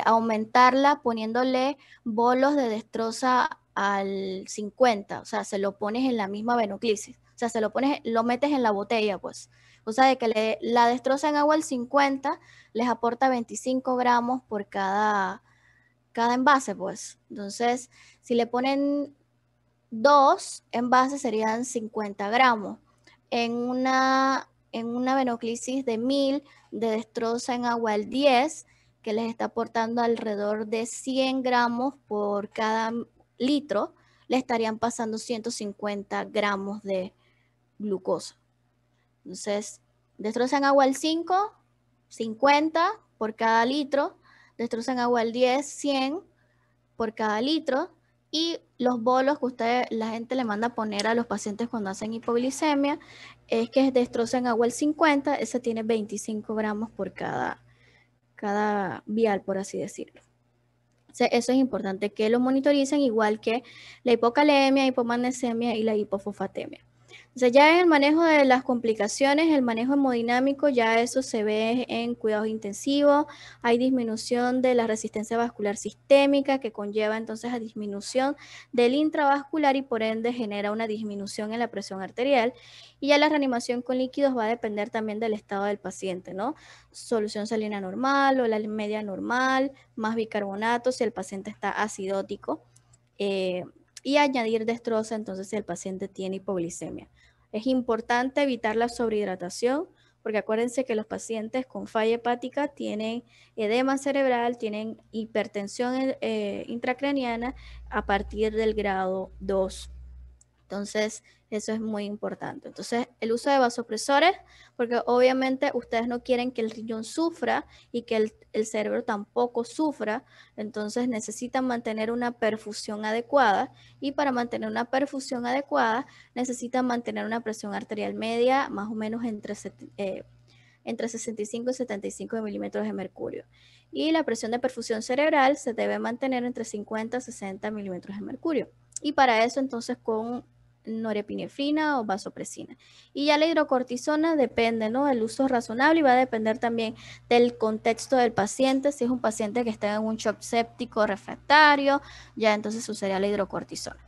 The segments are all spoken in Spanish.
aumentarla poniéndole bolos de destroza al 50, o sea, se lo pones en la misma venoclisis, o sea, lo metes en la botella, pues. O sea, de que la destroza en agua al 50 les aporta 25 gramos por cada envase, pues. Entonces, si le ponen dos envases serían 50 gramos. En una venoclisis de 1000 de destroza en agua al 10, que les está aportando alrededor de 100 gramos por cada litro, le estarían pasando 150 gramos de glucosa. Entonces, destroza en agua al 5, 50 por cada litro, destroza en agua al 10, 100 por cada litro, y los bolos que la gente le manda a poner a los pacientes cuando hacen hipoglicemia es que destrocen agua al 50, ese tiene 25 gramos por cada vial, por así decirlo. O sea, eso es importante que lo monitoricen, igual que la hipocalemia, hipomagnesemia y la hipofosfatemia. Entonces ya en el manejo de las complicaciones, el manejo hemodinámico, ya eso se ve en cuidados intensivos, hay disminución de la resistencia vascular sistémica que conlleva entonces a disminución del intravascular y por ende genera una disminución en la presión arterial, y ya la reanimación con líquidos va a depender también del estado del paciente, ¿no? Solución salina normal o la media normal, más bicarbonato si el paciente está acidótico, y añadir destroza entonces si el paciente tiene hipoglicemia. Es importante evitar la sobrehidratación, porque acuérdense que los pacientes con falla hepática tienen edema cerebral, tienen hipertensión intracraniana a partir del grado 2. Entonces, eso es muy importante. Entonces, el uso de vasopresores, porque obviamente ustedes no quieren que el riñón sufra y que el cerebro tampoco sufra, entonces necesitan mantener una perfusión adecuada, y para mantener una perfusión adecuada necesitan mantener una presión arterial media más o menos entre 65 y 75 milímetros de mercurio. Y la presión de perfusión cerebral se debe mantener entre 50 y 60 milímetros de mercurio. Y para eso entonces con norepinefrina o vasopresina. Y ya la hidrocortisona depende, ¿no? El uso razonable, y va a depender también del contexto del paciente. Si es un paciente que está en un shock séptico refractario, ya entonces usaría la hidrocortisona.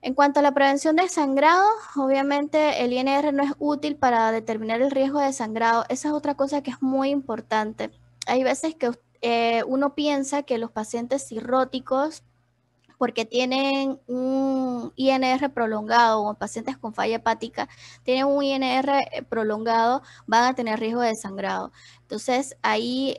En cuanto a la prevención de sangrado, obviamente el INR no es útil para determinar el riesgo de sangrado. Esa es otra cosa que es muy importante. Hay veces que uno piensa que los pacientes cirróticos, porque tienen un INR prolongado, o pacientes con falla hepática tienen un INR prolongado, van a tener riesgo de sangrado. Entonces ahí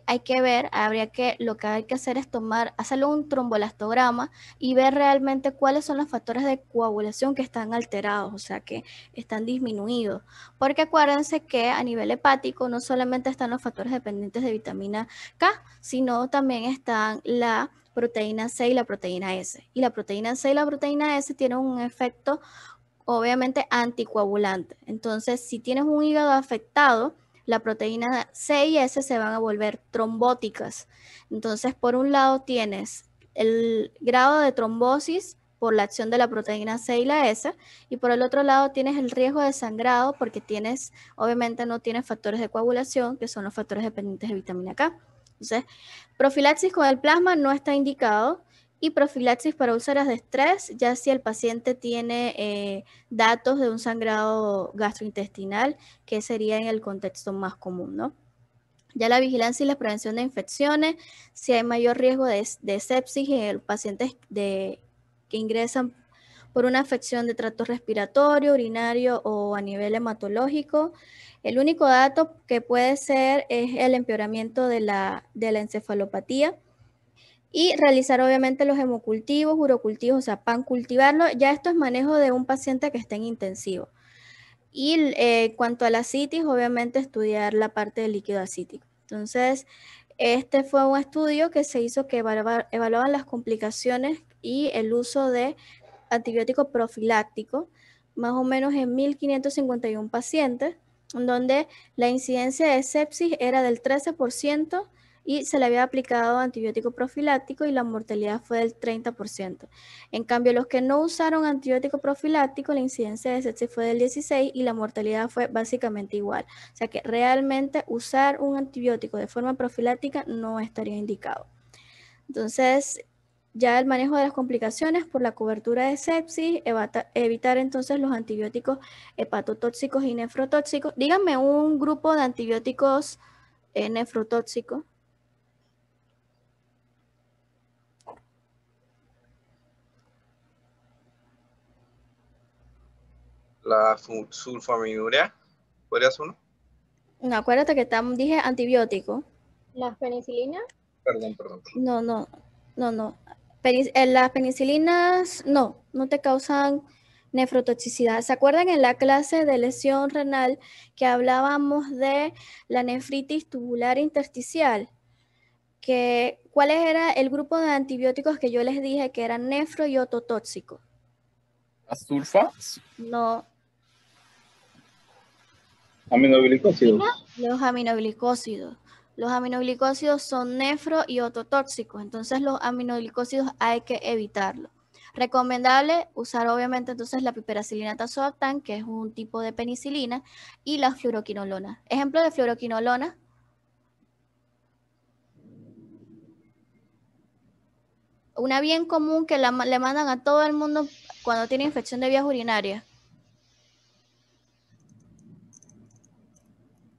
lo que hay que hacer es hacerle un trombolastograma y ver realmente cuáles son los factores de coagulación que están alterados, o sea, que están disminuidos. Porque acuérdense que a nivel hepático no solamente están los factores dependientes de vitamina K, sino también están la proteína C y la proteína S. Y la proteína C y la proteína S tienen un efecto obviamente anticoagulante. Entonces, si tienes un hígado afectado, la proteína C y S se van a volver trombóticas. Entonces, por un lado tienes el grado de trombosis por la acción de la proteína C y la S, y por el otro lado tienes el riesgo de sangrado porque obviamente no tienes factores de coagulación, que son los factores dependientes de vitamina K. Entonces, profilaxis con el plasma no está indicado, y profilaxis para úlceras de estrés, ya si el paciente tiene datos de un sangrado gastrointestinal, que sería en el contexto más común, ¿no? Ya la vigilancia y la prevención de infecciones, si hay mayor riesgo de sepsis en pacientes que ingresan por una afección de tracto respiratorio, urinario o a nivel hematológico. El único dato que puede ser es el empeoramiento de la encefalopatía, y realizar obviamente los hemocultivos, urocultivos, o sea, pancultivarlo. Ya esto es manejo de un paciente que está en intensivo. Y en cuanto a la citis, obviamente estudiar la parte del líquido acítico. Entonces, este fue un estudio que se hizo que evaluaban las complicaciones y el uso de antibiótico profiláctico, más o menos en 1.551 pacientes, donde la incidencia de sepsis era del 13% y se le había aplicado antibiótico profiláctico y la mortalidad fue del 30%. En cambio, los que no usaron antibiótico profiláctico, la incidencia de sepsis fue del 16% y la mortalidad fue básicamente igual. O sea que realmente usar un antibiótico de forma profiláctica no estaría indicado. Entonces, ya el manejo de las complicaciones por la cobertura de sepsis, evitar entonces los antibióticos hepatotóxicos y nefrotóxicos. Díganme un grupo de antibióticos nefrotóxicos. La sulfamilurea, ¿podría ser uno? No, acuérdate que dije antibiótico. ¿Las penicilinas? Perdón. No. Las penicilinas no te causan nefrotoxicidad. ¿Se acuerdan en la clase de lesión renal que hablábamos de la nefritis tubular intersticial? ¿Cuál era el grupo de antibióticos que yo les dije que eran nefro y ototóxicos? ¿Las sulfas? No. Aminoglicósidos. Los aminoglicósidos. Los aminoglicósidos son nefro y ototóxicos, entonces los aminoglicósidos hay que evitarlos. Recomendable usar obviamente entonces la piperacilina tazobactam, que es un tipo de penicilina, y la fluoroquinolona. Ejemplo de fluoroquinolona. Una bien común que le mandan a todo el mundo cuando tiene infección de vías urinarias.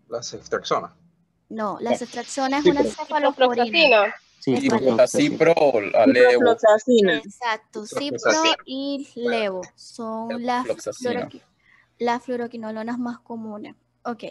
La ceftriaxona. No, la ceftriaxona es una cefalosporina. Ciprofloxacina. Sí, cipro, alevo. Exacto, cipro y levo son las fluoroquinolonas más comunes. Ok,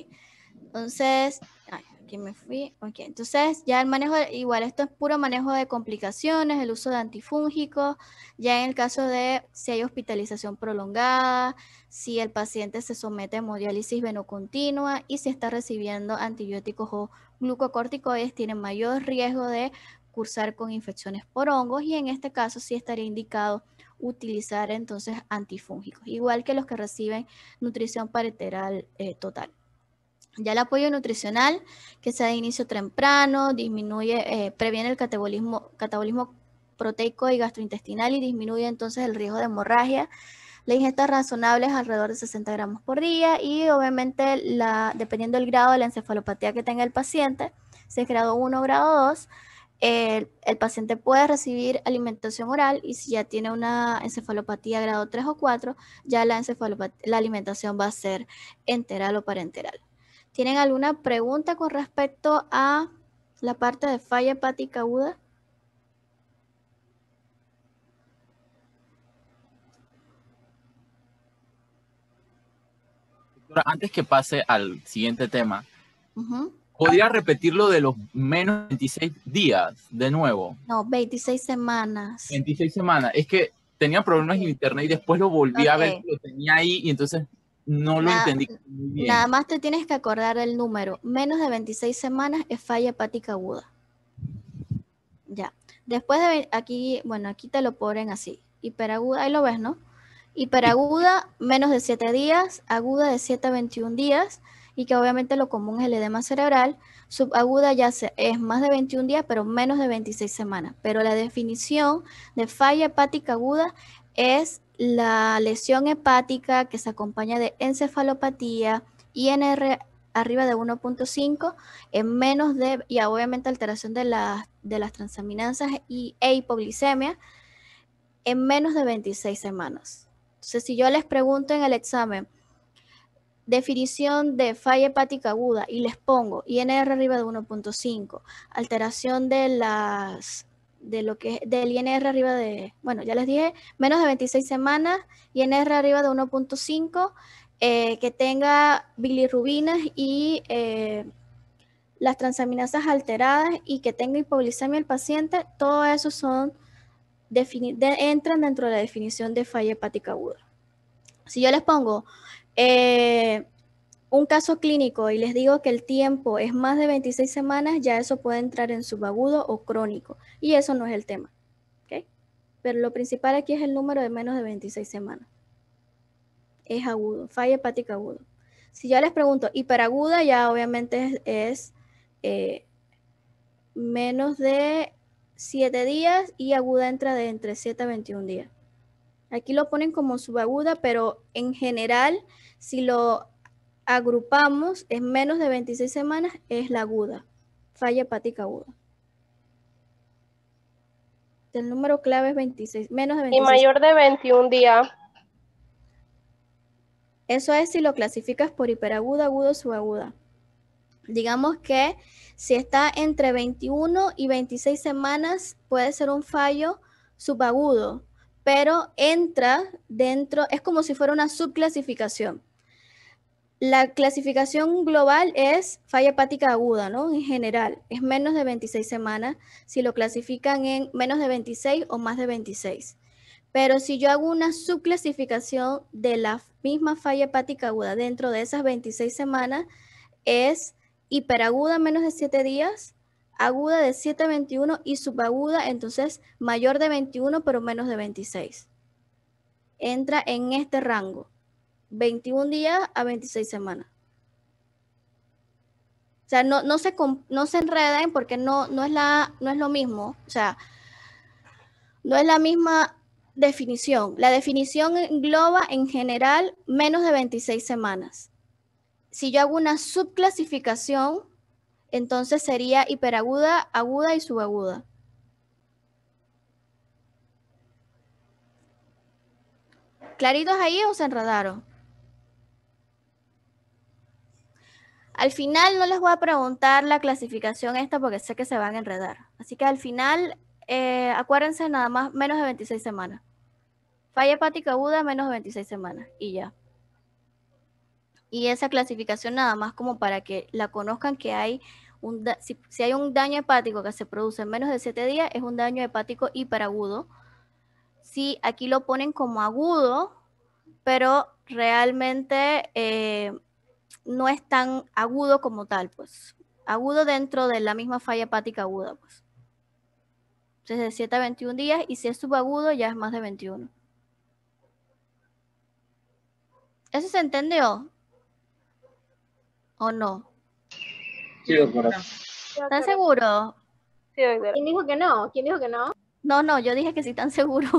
entonces, aquí me fui. Ok, entonces ya el manejo, igual esto es puro manejo de complicaciones, el uso de antifúngicos, ya en el caso de si hay hospitalización prolongada, si el paciente se somete a hemodiálisis venocontinua y si está recibiendo antibióticos o glucocorticoides, tiene mayor riesgo de cursar con infecciones por hongos y en este caso sí estaría indicado utilizar entonces antifúngicos, igual que los que reciben nutrición parenteral total. Ya el apoyo nutricional, que sea de inicio temprano, previene el catabolismo proteico y gastrointestinal y disminuye entonces el riesgo de hemorragia. La ingesta razonable es alrededor de 60 gramos por día y obviamente dependiendo del grado de la encefalopatía que tenga el paciente, si es grado 1 o grado 2, el paciente puede recibir alimentación oral y si ya tiene una encefalopatía grado 3 o 4, ya la alimentación va a ser enteral o parenteral. ¿Tienen alguna pregunta con respecto a la parte de falla hepática aguda? Antes que pase al siguiente tema, Uh-huh. ¿podría repetir lo de los menos 26 días de nuevo? No, 26 semanas. 26 semanas. Es que tenía problemas en internet y después lo volví a ver, lo tenía ahí y entonces no lo entendí muy bien. Nada más te tienes que acordar del número. Menos de 26 semanas es falla hepática aguda. Ya. Después de aquí, bueno, aquí te lo ponen así. Hiperaguda, ahí lo ves, ¿no? Hiperaguda, menos de 7 días. Aguda de 7 a 21 días. Y que obviamente lo común es el edema cerebral. Subaguda ya es más de 21 días, pero menos de 26 semanas. Pero la definición de falla hepática aguda es la lesión hepática que se acompaña de encefalopatía, INR arriba de 1.5, en menos de, y obviamente alteración de las transaminasas e hipoglicemia, en menos de 26 semanas. Entonces, si yo les pregunto en el examen, definición de falla hepática aguda, y les pongo INR arriba de 1.5, alteración del INR arriba de, bueno, ya les dije, menos de 26 semanas, INR arriba de 1.5, que tenga bilirrubinas y las transaminasas alteradas y que tenga hipoglicemia el paciente, todo eso entran dentro de la definición de falla hepática aguda. Si yo les pongo un caso clínico y les digo que el tiempo es más de 26 semanas, ya eso puede entrar en subagudo o crónico y eso no es el tema. ¿Okay? Pero lo principal aquí es el número de menos de 26 semanas. Es agudo, falla hepática aguda. Si yo les pregunto hiperaguda, ya obviamente es menos de 7 días y aguda entra de entre 7 a 21 días. Aquí lo ponen como subaguda, pero en general, si lo agrupamos, es menos de 26 semanas, es la aguda, falla hepática aguda. El número clave es 26, menos de 26. Y mayor de 21 días. Eso es si lo clasificas por hiperaguda, aguda o subaguda. Digamos que si está entre 21 y 26 semanas, puede ser un fallo subagudo, pero entra dentro, es como si fuera una subclasificación. La clasificación global es falla hepática aguda, ¿no? En general, es menos de 26 semanas si lo clasifican en menos de 26 o más de 26. Pero si yo hago una subclasificación de la misma falla hepática aguda dentro de esas 26 semanas, es hiperaguda menos de 7 días, aguda de 7 a 21 y subaguda, entonces mayor de 21 pero menos de 26. Entra en este rango, 21 días a 26 semanas. O sea, no se enreden porque no es lo mismo. O sea, no es la misma definición. La definición engloba en general menos de 26 semanas. Si yo hago una subclasificación, entonces sería hiperaguda, aguda y subaguda. ¿Claritos ahí o se enredaron? Al final no les voy a preguntar la clasificación esta porque sé que se van a enredar. Así que al final, acuérdense nada más menos de 26 semanas. Falla hepática aguda menos de 26 semanas y ya. Y esa clasificación nada más como para que la conozcan que hay si hay un daño hepático que se produce en menos de 7 días, es un daño hepático hiperagudo. Sí, aquí lo ponen como agudo, pero realmente no es tan agudo como tal, pues. Agudo dentro de la misma falla hepática aguda, pues. Entonces de 7 a 21 días y si es subagudo ya es más de 21. ¿Eso se entendió? ¿O no? Sí, doctora. ¿Están seguros? Sí, doctora. ¿Quién dijo que no? ¿Quién dijo que no? No, yo dije que sí están seguros.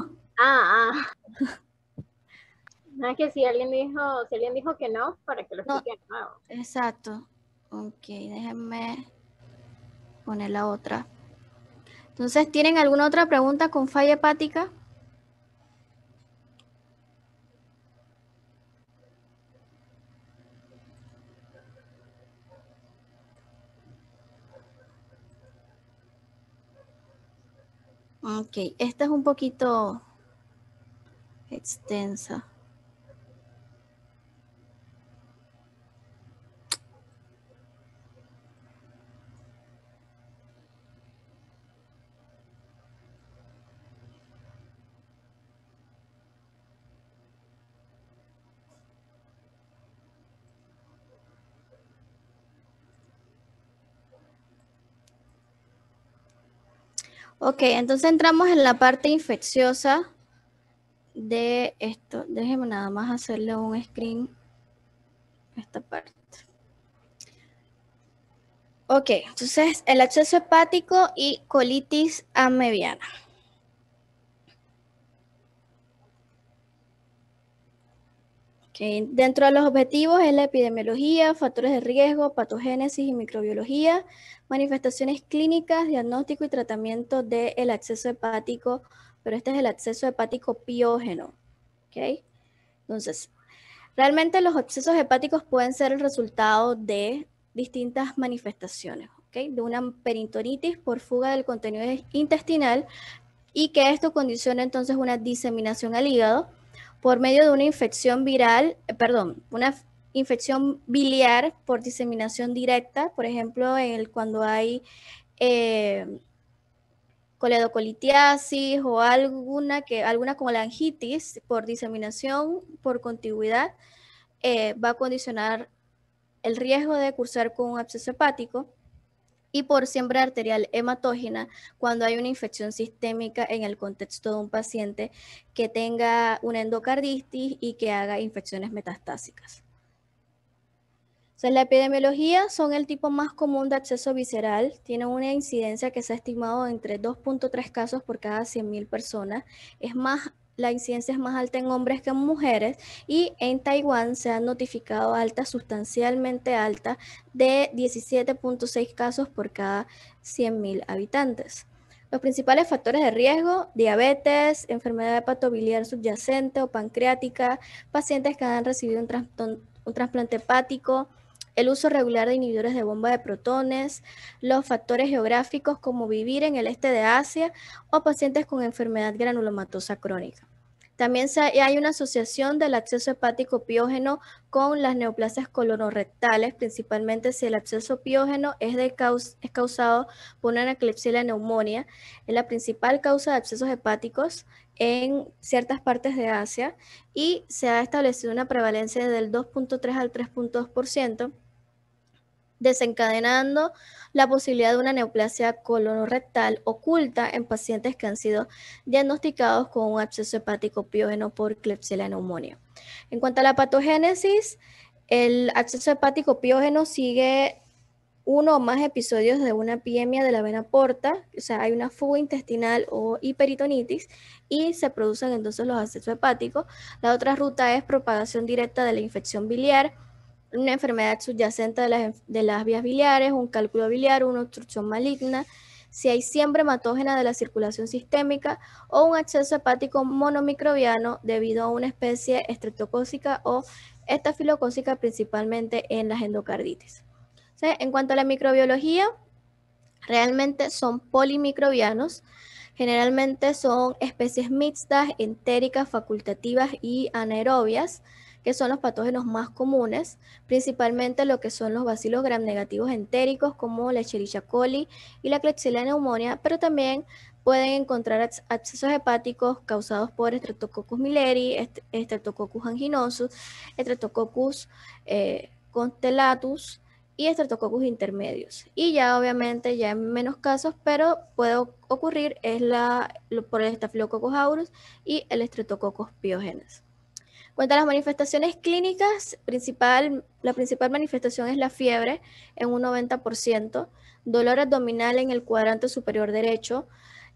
No, es que si alguien dijo que no, para que lo No. explique de nuevo. Exacto. Ok, déjenme poner la otra. Entonces, ¿tienen alguna otra pregunta con falla hepática? Ok, esta es un poquito extensa. Ok, entonces entramos en la parte infecciosa de esto. Déjenme nada más hacerle un screen a esta parte. Ok, entonces el absceso hepático y colitis amebiana. Okay. Dentro de los objetivos es la epidemiología, factores de riesgo, patogénesis y microbiología, manifestaciones clínicas, diagnóstico y tratamiento del absceso hepático, pero este es el absceso hepático piógeno. ¿Okay? Entonces, realmente los abscesos hepáticos pueden ser el resultado de distintas manifestaciones, ¿okay? De una peritonitis por fuga del contenido intestinal y que esto condiciona entonces una diseminación al hígado por medio de una infección viral, una infección biliar por diseminación directa, por ejemplo, cuando hay coledocolitiasis o alguna colangitis por diseminación por contigüidad, va a condicionar el riesgo de cursar con un absceso hepático y por siembra arterial hematógena cuando hay una infección sistémica en el contexto de un paciente que tenga una endocarditis y que haga infecciones metastásicas. Entonces, la epidemiología son el tipo más común de absceso visceral. Tienen una incidencia que se ha estimado entre 2.3 casos por cada 100.000 personas. La incidencia es más alta en hombres que en mujeres, y en Taiwán se han notificado altas, sustancialmente altas, de 17.6 casos por cada 100.000 habitantes. Los principales factores de riesgo: diabetes, enfermedad hepatobiliar subyacente o pancreática, pacientes que han recibido un trasplante hepático, el uso regular de inhibidores de bomba de protones, los factores geográficos como vivir en el este de Asia o pacientes con enfermedad granulomatosa crónica. También hay una asociación del absceso hepático piógeno con las neoplasias colonorrectales, principalmente si el absceso piógeno es causado por una Klebsiella pneumoniae. Es la principal causa de abscesos hepáticos en ciertas partes de Asia, y se ha establecido una prevalencia del 2.3 al 3.2%, desencadenando la posibilidad de una neoplasia colonorrectal oculta en pacientes que han sido diagnosticados con un absceso hepático piógeno por Klebsiella pneumoniae. En cuanto a la patogénesis, el absceso hepático piógeno sigue uno o más episodios de una epidemia de la vena porta, o sea, hay una fuga intestinal o hiperitonitis y se producen entonces los abscesos hepáticos. La otra ruta es propagación directa de la infección biliar, una enfermedad subyacente de las vías biliares, un cálculo biliar, una obstrucción maligna, si hay siembra hematógena de la circulación sistémica o un absceso hepático monomicrobiano debido a una especie estreptocócica o estafilocócica, principalmente en las endocarditis. En cuanto a la microbiología, realmente son polimicrobianos. Generalmente son especies mixtas, entéricas, facultativas y anaerobias, que son los patógenos más comunes, principalmente lo que son los bacilos gram negativos entéricos como la Escherichia coli y la Klebsiella pneumoniae, pero también pueden encontrar abscesos hepáticos causados por Streptococcus milleri, Streptococcus anginosus, Streptococcus constellatus y Streptococcus intermedios. Y ya obviamente ya en menos casos, pero puede ocurrir, es por el Staphylococcus aureus y el Streptococcus pyogenes. En cuanto a las manifestaciones clínicas, la principal manifestación es la fiebre en un 90%, dolor abdominal en el cuadrante superior derecho.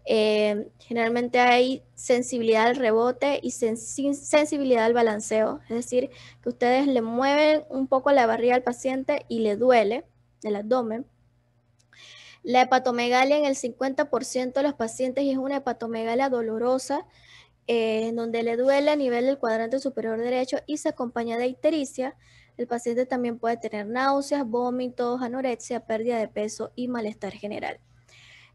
Generalmente hay sensibilidad al rebote y sensibilidad al balanceo, es decir, que ustedes le mueven un poco la barriga al paciente y le duele el abdomen. La hepatomegalia en el 50% de los pacientes, y es una hepatomegalia dolorosa, donde le duele a nivel del cuadrante superior derecho y se acompaña de ictericia. El paciente también puede tener náuseas, vómitos, anorexia, pérdida de peso y malestar general.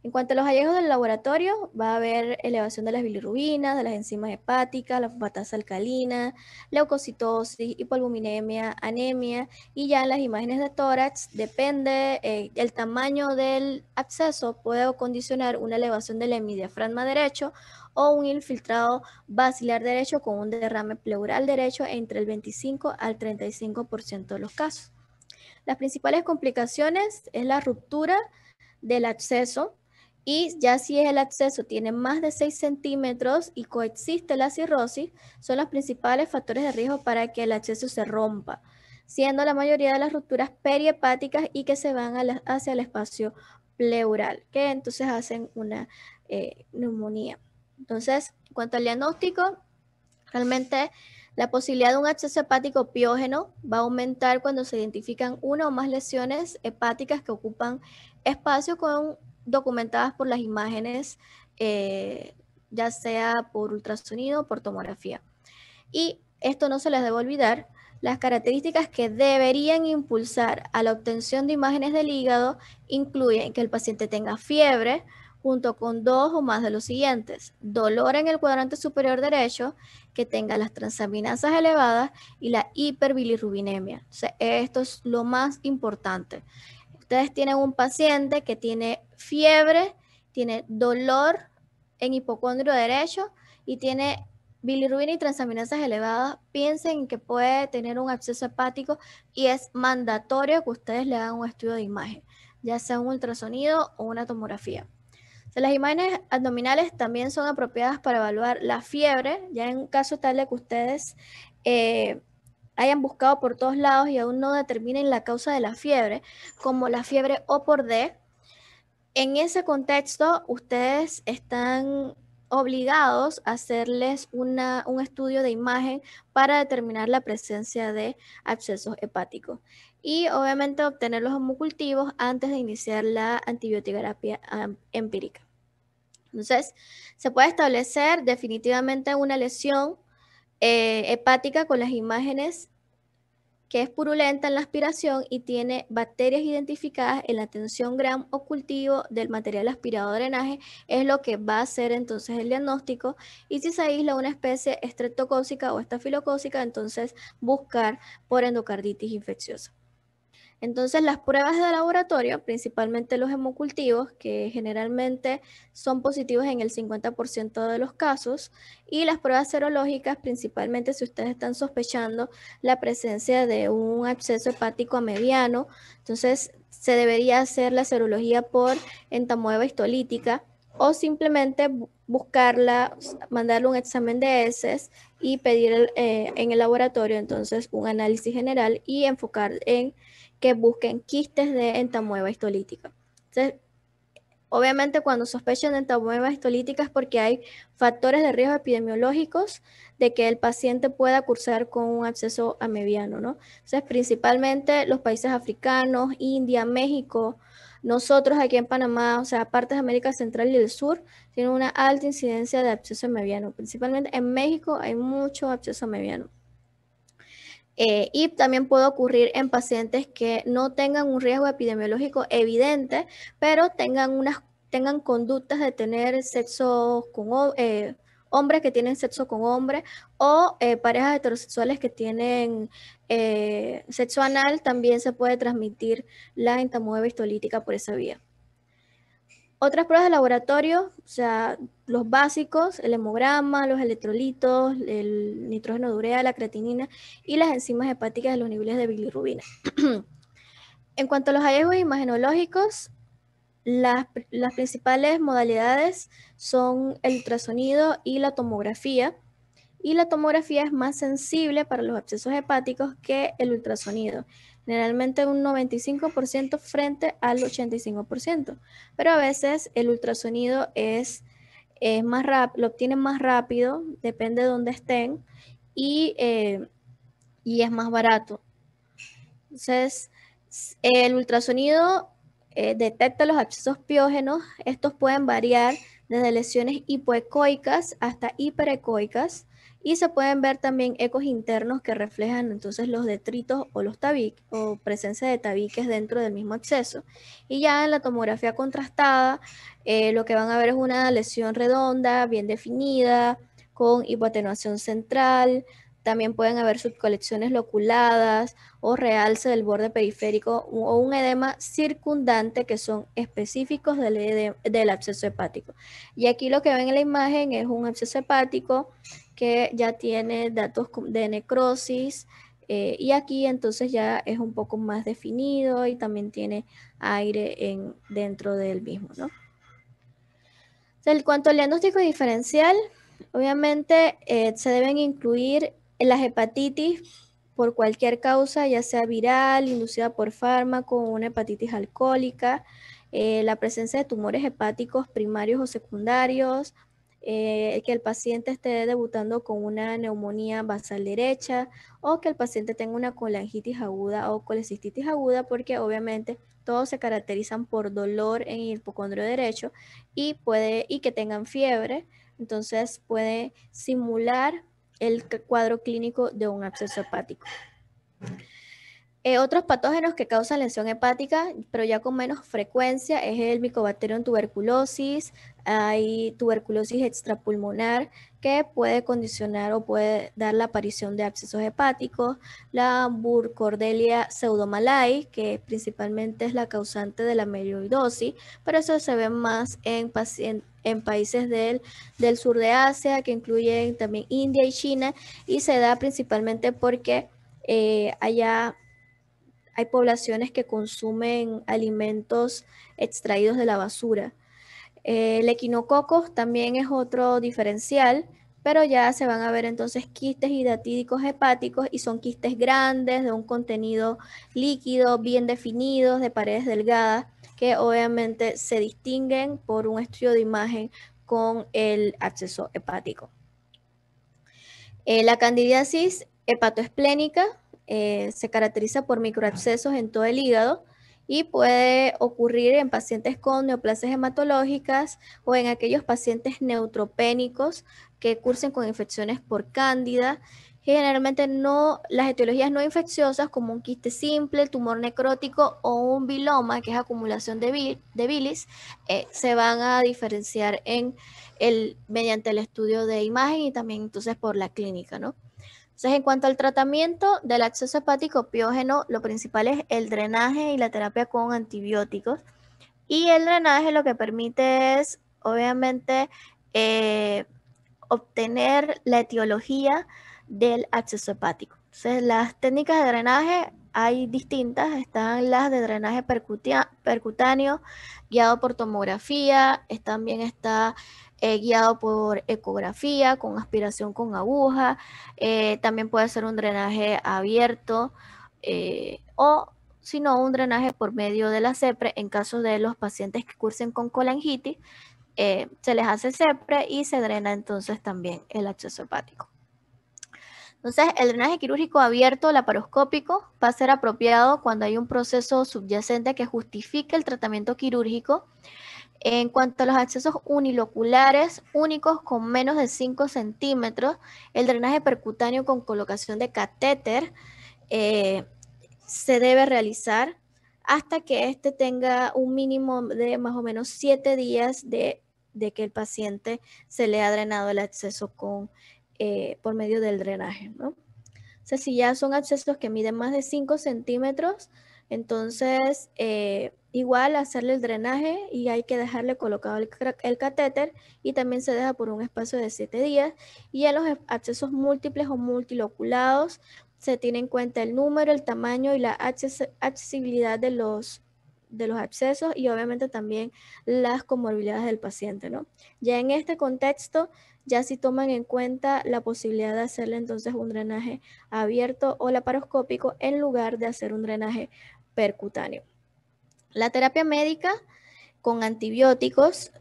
En cuanto a los hallazgos del laboratorio, va a haber elevación de las bilirrubinas, de las enzimas hepáticas, la fosfatasa alcalina, leucocitosis, hipoalbuminemia, anemia, y ya en las imágenes de tórax, depende el tamaño del absceso, puede condicionar una elevación del hemidiafragma derecho o un infiltrado basilar derecho con un derrame pleural derecho entre el 25 al 35% de los casos. Las principales complicaciones es la ruptura del absceso, y ya si el absceso tiene más de 6 centímetros y coexiste la cirrosis, son los principales factores de riesgo para que el absceso se rompa, siendo la mayoría de las rupturas perihepáticas y que se van hacia el espacio pleural, que entonces hacen una neumonía. Entonces, en cuanto al diagnóstico, realmente la posibilidad de un absceso hepático piógeno va a aumentar cuando se identifican una o más lesiones hepáticas que ocupan espacio documentadas por las imágenes, ya sea por ultrasonido o por tomografía. Y esto no se les debe olvidar, las características que deberían impulsar a la obtención de imágenes del hígado incluyen que el paciente tenga fiebre, junto con 2 o más de los siguientes: dolor en el cuadrante superior derecho, que tenga las transaminasas elevadas y la hiperbilirrubinemia. O sea, esto es lo más importante. Ustedes tienen un paciente que tiene fiebre, tiene dolor en hipocondrio derecho y tiene bilirrubina y transaminasas elevadas, piensen en que puede tener un absceso hepático y es mandatorio que ustedes le hagan un estudio de imagen, ya sea un ultrasonido o una tomografía. O sea, las imágenes abdominales también son apropiadas para evaluar la fiebre, ya en caso tal de que ustedes hayan buscado por todos lados y aún no determinen la causa de la fiebre, como la fiebre O por D, en ese contexto ustedes están obligados a hacerles un estudio de imagen para determinar la presencia de abscesos hepáticos y obviamente obtener los homocultivos antes de iniciar la antibioterapia empírica. Entonces, se puede establecer definitivamente una lesión hepática con las imágenes que es purulenta en la aspiración y tiene bacterias identificadas en la tensión gram o cultivo del material aspirado a drenaje, es lo que va a ser entonces el diagnóstico. Y si se aísla una especie estreptocócica o estafilocócica, entonces buscar por endocarditis infecciosa. Entonces, las pruebas de laboratorio, principalmente los hemocultivos, que generalmente son positivos en el 50% de los casos, y las pruebas serológicas, principalmente si ustedes están sospechando la presencia de un absceso hepático a mediano, entonces se debería hacer la serología por entamoeba histolítica o simplemente buscarla, mandarle un examen de heces y pedir en el laboratorio entonces un análisis general y enfocar en que busquen quistes de entamoeba histolítica. Entonces, obviamente cuando sospechen de entamoeba histolítica es porque hay factores de riesgo epidemiológicos de que el paciente pueda cursar con un absceso amebiano, ¿no? Entonces, principalmente los países africanos, India, México, nosotros aquí en Panamá, o sea, partes de América Central y del Sur, tienen una alta incidencia de absceso amebiano. Principalmente en México hay mucho absceso amebiano. Y también puede ocurrir en pacientes que no tengan un riesgo epidemiológico evidente, pero tengan conductas de tener sexo con hombres que tienen sexo con hombres o parejas heterosexuales que tienen sexo anal, también se puede transmitir la entamoeba histolítica por esa vía. Otras pruebas de laboratorio, o sea, los básicos, el hemograma, los electrolitos, el nitrógeno de urea, la creatinina y las enzimas hepáticas de los niveles de bilirrubina. En cuanto a los hallazgos imagenológicos, las principales modalidades son el ultrasonido y la tomografía. Y la tomografía es más sensible para los abscesos hepáticos que el ultrasonido. Generalmente un 95% frente al 85%. Pero a veces el ultrasonido es más rápido, lo obtienen más rápido, depende de dónde estén, y es más barato. Entonces, el ultrasonido detecta los abscesos piógenos. Estos pueden variar desde lesiones hipoecoicas hasta hiperecoicas. Y se pueden ver también ecos internos que reflejan entonces los detritos o los tabiques o presencia de tabiques dentro del mismo absceso. Y ya en la tomografía contrastada, lo que van a ver es una lesión redonda, bien definida, con hipoatenuación central. También pueden haber subcolecciones loculadas o realce del borde periférico o un edema circundante que son específicos del absceso hepático. Y aquí lo que ven en la imagen es un absceso hepático que ya tiene datos de necrosis y aquí entonces ya es un poco más definido y también tiene aire dentro del mismo, ¿no? En cuanto al diagnóstico diferencial, obviamente se deben incluir las hepatitis por cualquier causa, ya sea viral, inducida por fármaco, una hepatitis alcohólica, la presencia de tumores hepáticos primarios o secundarios, que el paciente esté debutando con una neumonía basal derecha o que el paciente tenga una colangitis aguda o colecistitis aguda, porque obviamente todos se caracterizan por dolor en el hipocondrio derecho y que tengan fiebre, entonces puede simular el cuadro clínico de un absceso hepático. Otros patógenos que causan lesión hepática, pero ya con menos frecuencia, es el Mycobacterium tuberculosis. Hay tuberculosis extrapulmonar que puede condicionar o puede dar la aparición de abscesos hepáticos. La Burkholderia pseudomallei, que principalmente es la causante de la amiloidosis, pero eso se ve más en países del sur de Asia, que incluyen también India y China, y se da principalmente porque allá hay poblaciones que consumen alimentos extraídos de la basura. El equinococos también es otro diferencial pero ya se van a ver entonces quistes hidatídicos hepáticos y son quistes grandes, de un contenido líquido, bien definidos, de paredes delgadas, que obviamente se distinguen por un estudio de imagen con el absceso hepático. La candidiasis hepatoesplénica se caracteriza por microabscesos en todo el hígado y puede ocurrir en pacientes con neoplasias hematológicas o en aquellos pacientes neutropénicos que cursen con infecciones por cándida. Generalmente las etiologías no infecciosas como un quiste simple, tumor necrótico o un biloma, que es acumulación de bilis, se van a diferenciar mediante el estudio de imagen y también entonces por la clínica, ¿no? Entonces, en cuanto al tratamiento del absceso hepático piógeno, lo principal es el drenaje y la terapia con antibióticos. Y el drenaje lo que permite es, obviamente, obtener la etiología del absceso hepático. Entonces, las técnicas de drenaje hay distintas. Están las de drenaje percutáneo, guiado por tomografía. También está guiado por ecografía, con aspiración con aguja. También puede ser un drenaje abierto o, si no, un drenaje por medio de la CEPRE en caso de los pacientes que cursen con colangitis. Se les hace CEPRE y se drena entonces también el absceso hepático. Entonces, el drenaje quirúrgico abierto laparoscópico va a ser apropiado cuando hay un proceso subyacente que justifique el tratamiento quirúrgico. En cuanto a los abscesos uniloculares únicos con menos de 5 centímetros, el drenaje percutáneo con colocación de catéter se debe realizar hasta que éste tenga un mínimo de más o menos 7 días de que el paciente se le ha drenado el absceso por medio del drenaje, ¿no? O sea, si ya son abscesos que miden más de 5 centímetros, entonces igual hacerle el drenaje y hay que dejarle colocado el catéter y también se deja por un espacio de 7 días. Y en los abscesos múltiples o multiloculados se tiene en cuenta el número, el tamaño y la accesibilidad de los abscesos y obviamente también las comorbilidades del paciente, ¿no? Ya en este contexto, ya si toman en cuenta la posibilidad de hacerle entonces un drenaje abierto o laparoscópico en lugar de hacer un drenaje percutáneo. La terapia médica con antibióticos,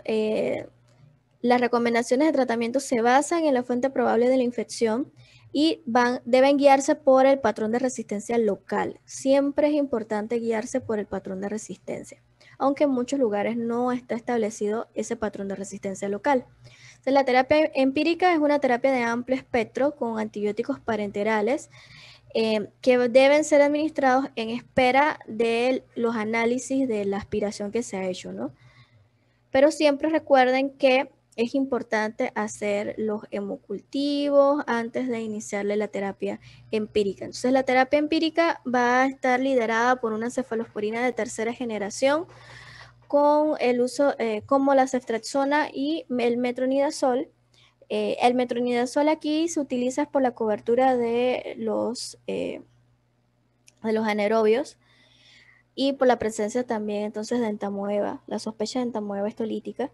las recomendaciones de tratamiento se basan en la fuente probable de la infección y deben guiarse por el patrón de resistencia local. Siempre es importante guiarse por el patrón de resistencia, aunque en muchos lugares no está establecido ese patrón de resistencia local. Entonces, la terapia empírica es una terapia de amplio espectro con antibióticos parenterales que deben ser administrados en espera de los análisis de la aspiración que se ha hecho, ¿no? Pero siempre recuerden que es importante hacer los hemocultivos antes de iniciarle la terapia empírica. Entonces, la terapia empírica va a estar liderada por una cefalosporina de tercera generación con el uso como la ceftriaxona y el metronidazol. El metronidazol aquí se utiliza por la cobertura de los anaerobios y por la presencia también entonces de entamoeba, la sospecha de entamoeba histolítica.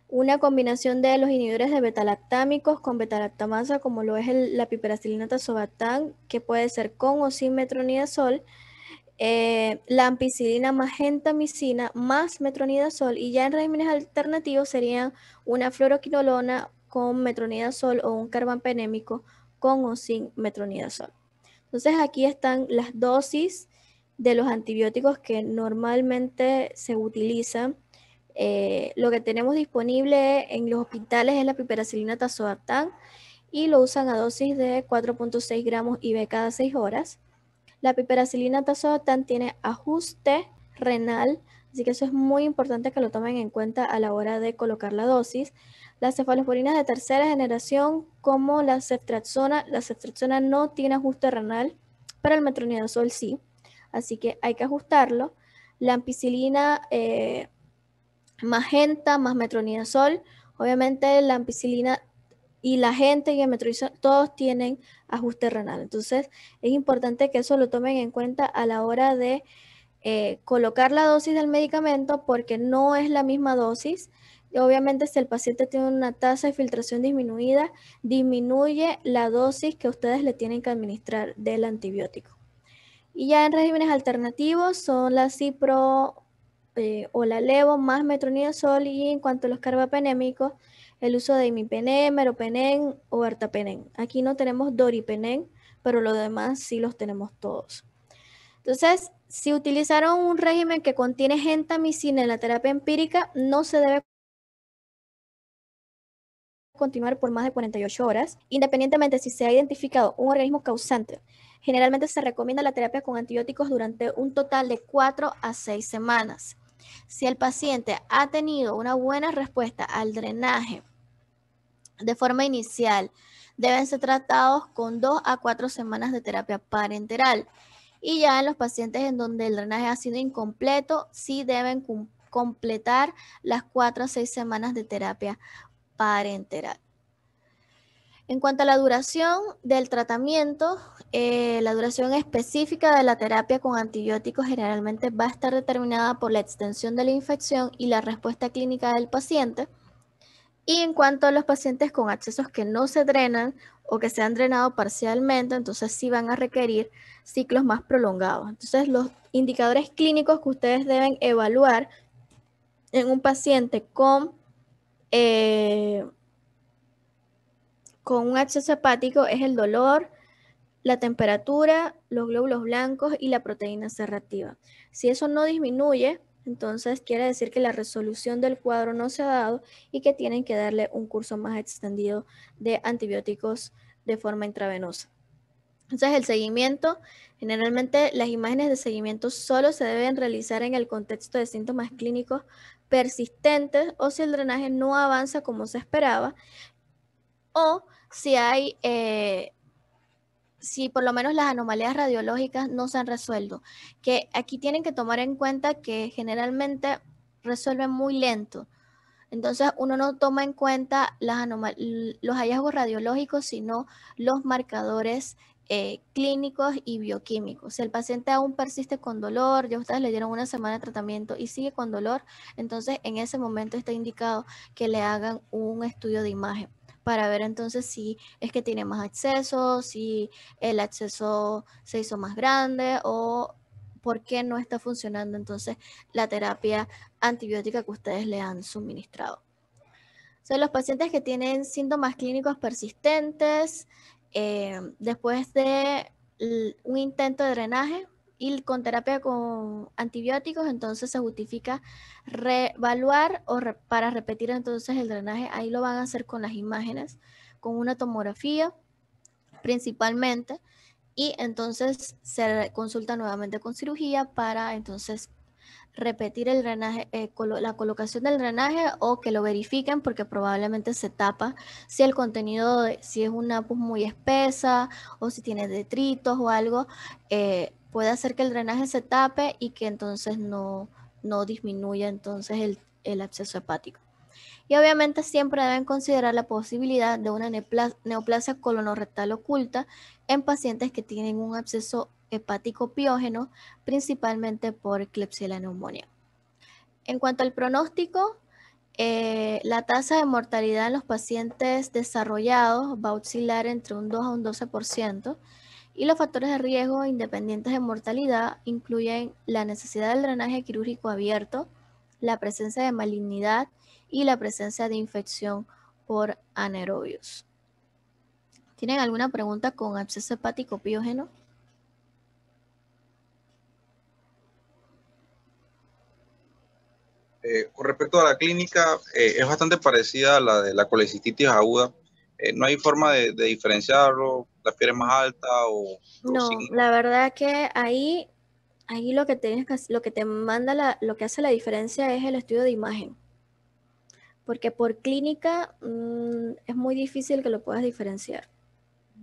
Una combinación de los inhibidores de betalactámicos con betalactamasa, como lo es la piperacilina tazobactam, que puede ser con o sin metronidazol, la ampicilina más gentamicina más metronidazol, y ya en regímenes alternativos serían una fluoroquinolona con metronidazol o un carbapenémico con o sin metronidazol. Entonces aquí están las dosis de los antibióticos que normalmente se utilizan. Lo que tenemos disponible en los hospitales es la piperacilina tazobactam y lo usan a dosis de 4.6 gramos IV cada 6 horas. La piperacilina tazobactam tiene ajuste renal, así que eso es muy importante que lo tomen en cuenta a la hora de colocar la dosis. Las cefalosporinas de tercera generación, como la ceftriaxona no tiene ajuste renal, pero el metronidazol sí, así que hay que ajustarlo. La ampicilina magenta más metronidazol, obviamente la ampicilina y la gente y el metronidazol todos tienen ajuste renal. Entonces es importante que eso lo tomen en cuenta a la hora de colocar la dosis del medicamento, porque no es la misma dosis Y obviamente, si el paciente tiene una tasa de filtración disminuida, disminuye la dosis que ustedes le tienen que administrar del antibiótico. Y ya en regímenes alternativos son la cipro o la levo más metronidazol, y en cuanto a los carbapenémicos, el uso de imipenem, meropenem o ertapenem. Aquí no tenemos doripenem, pero lo demás sí los tenemos todos. Entonces, si utilizaron un régimen que contiene gentamicina en la terapia empírica, no se debe continuar por más de 48 horas, independientemente si se ha identificado un organismo causante. Generalmente se recomienda la terapia con antibióticos durante un total de 4 a 6 semanas. Si el paciente ha tenido una buena respuesta al drenaje de forma inicial, deben ser tratados con 2 a 4 semanas de terapia parenteral. Y ya en los pacientes en donde el drenaje ha sido incompleto, sí deben completar las 4 a 6 semanas de terapia parenteral. En cuanto a la duración del tratamiento, la duración específica de la terapia con antibióticos generalmente va a estar determinada por la extensión de la infección y la respuesta clínica del paciente. Y en cuanto a los pacientes con abscesos que no se drenan o que se han drenado parcialmente, entonces sí van a requerir ciclos más prolongados. Entonces, los indicadores clínicos que ustedes deben evaluar en un paciente con un absceso hepático es el dolor, la temperatura, los glóbulos blancos y la proteína C reactiva. Si eso no disminuye, entonces quiere decir que la resolución del cuadro no se ha dado y que tienen que darle un curso más extendido de antibióticos de forma intravenosa. Entonces, el seguimiento, generalmente las imágenes de seguimiento solo se deben realizar en el contexto de síntomas clínicos persistentes o si el drenaje no avanza como se esperaba, o si hay si por lo menos las anomalías radiológicas no se han resuelto, que aquí tienen que tomar en cuenta que generalmente resuelven muy lento. Entonces uno no toma en cuenta los hallazgos radiológicos, sino los marcadores clínicos y bioquímicos. Si el paciente aún persiste con dolor, ya ustedes le dieron una semana de tratamiento y sigue con dolor, entonces en ese momento está indicado que le hagan un estudio de imagen para ver entonces si es que tiene más acceso, si el acceso se hizo más grande o por qué no está funcionando entonces la terapia antibiótica que ustedes le han suministrado. Son los pacientes que tienen síntomas clínicos persistentes después de un intento de drenaje y con terapia con antibióticos, entonces se justifica reevaluar para repetir entonces el drenaje. Ahí lo van a hacer con las imágenes, con una tomografía principalmente, y entonces se consulta nuevamente con cirugía para entonces repetir el drenaje, la colocación del drenaje, o que lo verifiquen porque probablemente se tapa si el contenido, si es una pus muy espesa o si tiene detritos o algo, puede hacer que el drenaje se tape y que entonces no disminuya entonces el absceso hepático. Y obviamente siempre deben considerar la posibilidad de una neoplasia colonorrectal oculta en pacientes que tienen un absceso hepático piógeno, principalmente por Klebsiella pneumoniae. En cuanto al pronóstico, la tasa de mortalidad en los pacientes desarrollados va a oscilar entre un 2 a un 12%, y los factores de riesgo independientes de mortalidad incluyen la necesidad del drenaje quirúrgico abierto, la presencia de malignidad y la presencia de infección por anaerobios. ¿Tienen alguna pregunta con absceso hepático piógeno? Con respecto a la clínica, es bastante parecida a la de la colecistitis aguda. No hay forma de diferenciarlo, la fiebre es más alta o No, la verdad que ahí lo que tienes que, lo que te manda lo que hace la diferencia es el estudio de imagen. Porque por clínica es muy difícil que lo puedas diferenciar.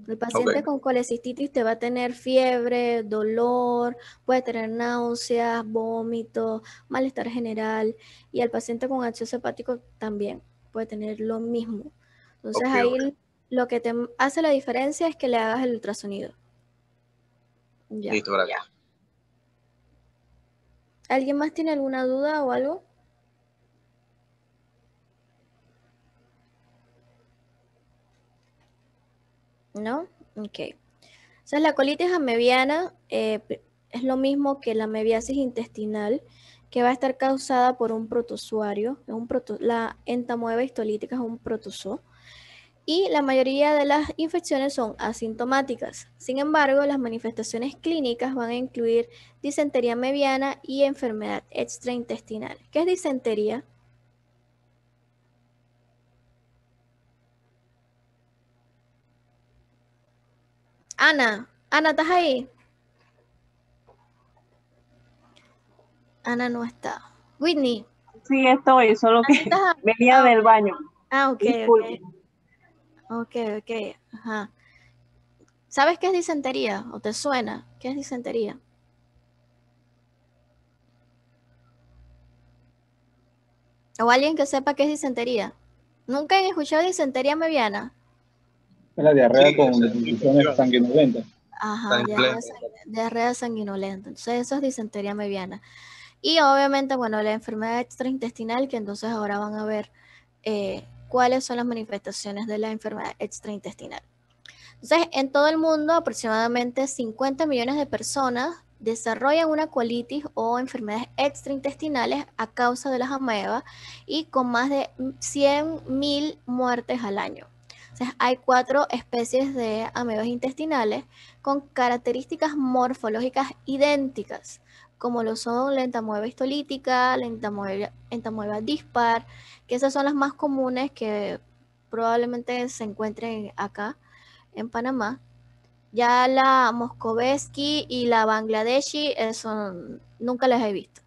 El paciente con colecistitis te va a tener fiebre, dolor, puede tener náuseas, vómitos, malestar general, y el paciente con absceso hepático también puede tener lo mismo. Entonces ahí lo que te hace la diferencia es que le hagas el ultrasonido. Ya. Listo, gracias. ¿Alguien más tiene alguna duda o algo? ¿No? Ok. Entonces, la colitis amebiana es lo mismo que la amebiasis intestinal, que va a estar causada por un protozoario. La entamoeba histolítica es un protozoo. Y la mayoría de las infecciones son asintomáticas. Sin embargo, las manifestaciones clínicas van a incluir disentería amebiana y enfermedad extraintestinal. ¿Qué es disentería? Ana, ¿estás ahí? Ana no está. Whitney. Sí, estoy, solo que ¿Estás? venía del baño. Ok. Disculpe. Ok. Ajá. ¿Sabes qué es disentería? ¿O te suena? ¿Qué es disentería? ¿O alguien que sepa qué es disentería? ¿Nunca han escuchado disentería amebiana? Es la diarrea Sí, con esa es infecciones sanguinolentas. Ajá, sanguinolenta. diarrea sanguinolenta. Entonces eso es disentería amebiana. Y obviamente, bueno, la enfermedad extraintestinal, que entonces ahora van a ver cuáles son las manifestaciones de la enfermedad extraintestinal. Entonces, en todo el mundo, aproximadamente 50 millones de personas desarrollan una colitis o enfermedades extraintestinales a causa de las amebas y con más de 100.000 muertes al año. Entonces, hay 4 especies de amebas intestinales con características morfológicas idénticas, como lo son la entamoeba histolítica, la entamoeba dispar, que esas son las más comunes que probablemente se encuentren acá en Panamá. Ya la Moscoveski y la Bangladeshi, eso nunca las he visto.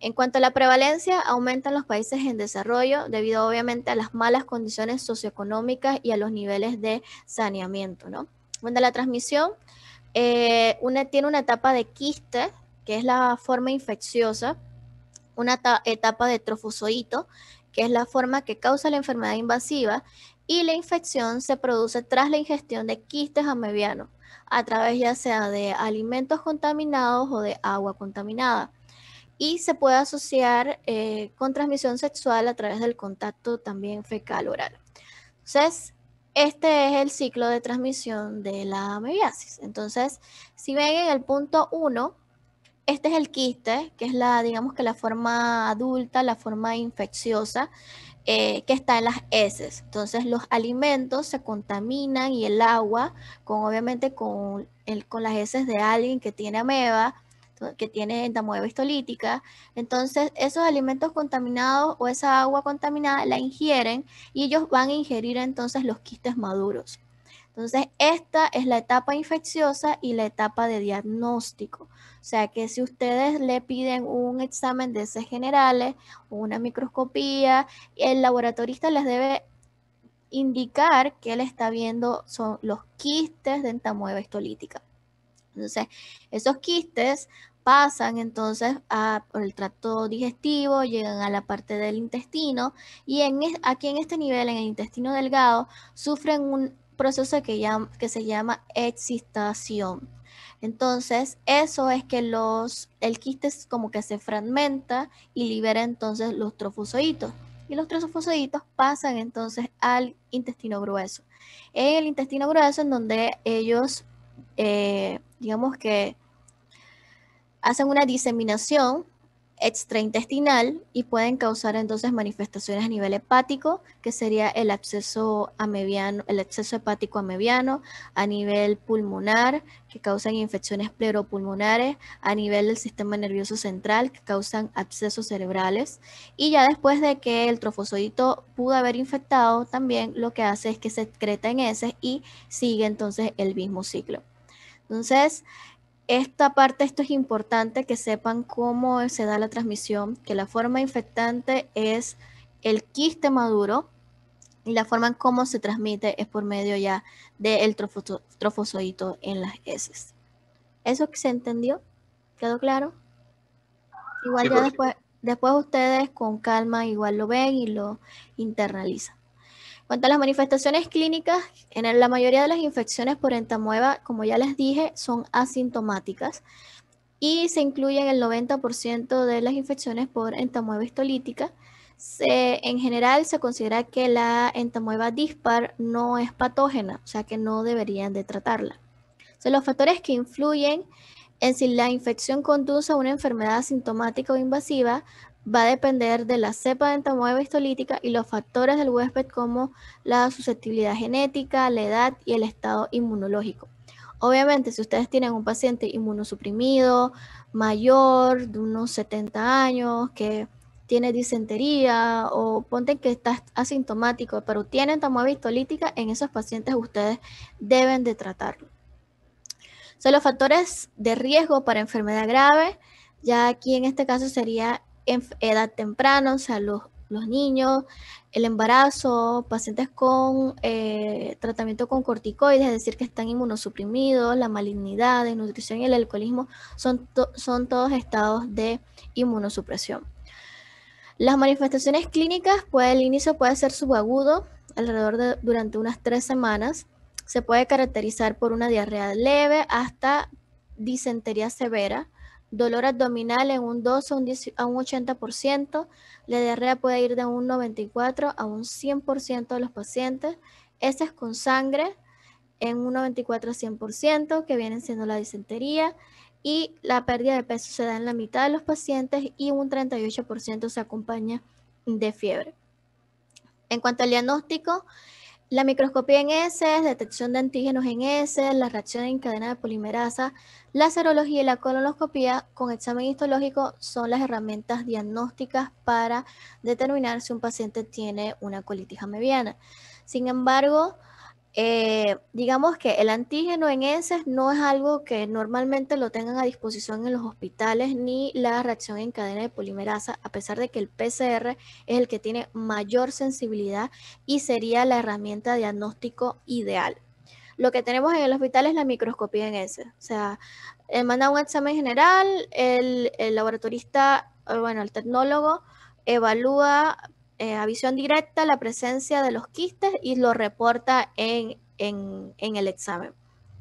En cuanto a la prevalencia, aumenta en los países en desarrollo debido obviamente a las malas condiciones socioeconómicas y a los niveles de saneamiento, ¿no? Bueno, la transmisión tiene una etapa de quiste, que es la forma infecciosa, una etapa de trofozoito, que es la forma que causa la enfermedad invasiva, y la infección se produce tras la ingestión de quistes amebianos, a través ya sea de alimentos contaminados o de agua contaminada. Y se puede asociar con transmisión sexual a través del contacto también fecal-oral. Entonces, este es el ciclo de transmisión de la amebiasis. Entonces, si ven en el punto 1, este es el quiste, que es digamos que la forma adulta, la forma infecciosa, que está en las heces. Entonces los alimentos se contaminan y el agua, obviamente con las heces de alguien que tiene ameba, que tiene entamoeba histolítica. Entonces esos alimentos contaminados o esa agua contaminada la ingieren y ellos van a ingerir entonces los quistes maduros. Entonces, esta es la etapa infecciosa y la etapa de diagnóstico. O sea que si ustedes le piden un examen de heces generales o una microscopía, el laboratorista les debe indicar que él está viendo son los quistes de entamoeba histolítica. Entonces, esos quistes pasan entonces por el tracto digestivo, llegan a la parte del intestino y aquí en este nivel, en el intestino delgado, sufren un proceso que se llama excistación. Entonces, eso es que el quiste como que se fragmenta y libera entonces los trofozoitos. Y los trofozoitos pasan entonces al intestino grueso. En el intestino grueso en donde ellos digamos que hacen una diseminación extraintestinal y pueden causar entonces manifestaciones a nivel hepático, que sería el absceso amebiano, el exceso hepático amebiano, a nivel pulmonar, que causan infecciones pleuropulmonares, a nivel del sistema nervioso central, que causan abscesos cerebrales, y ya después de que el trofozoito pudo haber infectado, también lo que hace es que se excreta en heces y sigue entonces el mismo ciclo. Entonces, esto es importante que sepan cómo se da la transmisión, que la forma infectante es el quiste maduro y la forma en cómo se transmite es por medio ya del trofozoito en las heces. ¿Eso se entendió? ¿Quedó claro? Igual Sí, ya profe. después ustedes con calma igual lo ven y lo internalizan. En cuanto a las manifestaciones clínicas, en la mayoría de las infecciones por entamoeba, como ya les dije, son asintomáticas y se incluyen el 90% de las infecciones por entamoeba histolítica. En general se considera que la entamoeba dispar no es patógena, o sea que no deberían de tratarla. O sea, los factores que influyen en si la infección conduce a una enfermedad asintomática o invasiva va a depender de la cepa de entamoeba histolítica y los factores del huésped como la susceptibilidad genética, la edad y el estado inmunológico. Obviamente, si ustedes tienen un paciente inmunosuprimido, mayor, de unos 70 años, que tiene disentería o ponte que está asintomático, pero tiene entamoeba histolítica, en esos pacientes ustedes deben de tratarlo. Son los factores de riesgo para enfermedad grave, ya aquí en este caso sería edad temprana, o sea, los niños, el embarazo, pacientes con tratamiento con corticoides, es decir, que están inmunosuprimidos, la malignidad, desnutrición y el alcoholismo son todos estados de inmunosupresión. Las manifestaciones clínicas, pues el inicio puede ser subagudo, durante unas 3 semanas. Se puede caracterizar por una diarrea leve hasta disentería severa, dolor abdominal en un 2 a un 80%, la diarrea puede ir de un 94 a un 100% de los pacientes, heces con sangre en un 94 a 100%, que vienen siendo la disentería, y la pérdida de peso se da en la mitad de los pacientes y un 38% se acompaña de fiebre. En cuanto al diagnóstico, la microscopía en heces, detección de antígenos en heces, la reacción en cadena de polimerasa, la serología y la colonoscopía con examen histológico son las herramientas diagnósticas para determinar si un paciente tiene una colitis amebiana. Sin embargo, digamos que el antígeno en heces no es algo que normalmente lo tengan a disposición en los hospitales, ni la reacción en cadena de polimerasa, a pesar de que el PCR es el que tiene mayor sensibilidad y sería la herramienta de diagnóstico ideal. Lo que tenemos en el hospital es la microscopía en heces, o sea, manda un examen general, el laboratorista, bueno, el tecnólogo evalúa a visión directa la presencia de los quistes y lo reporta en el examen.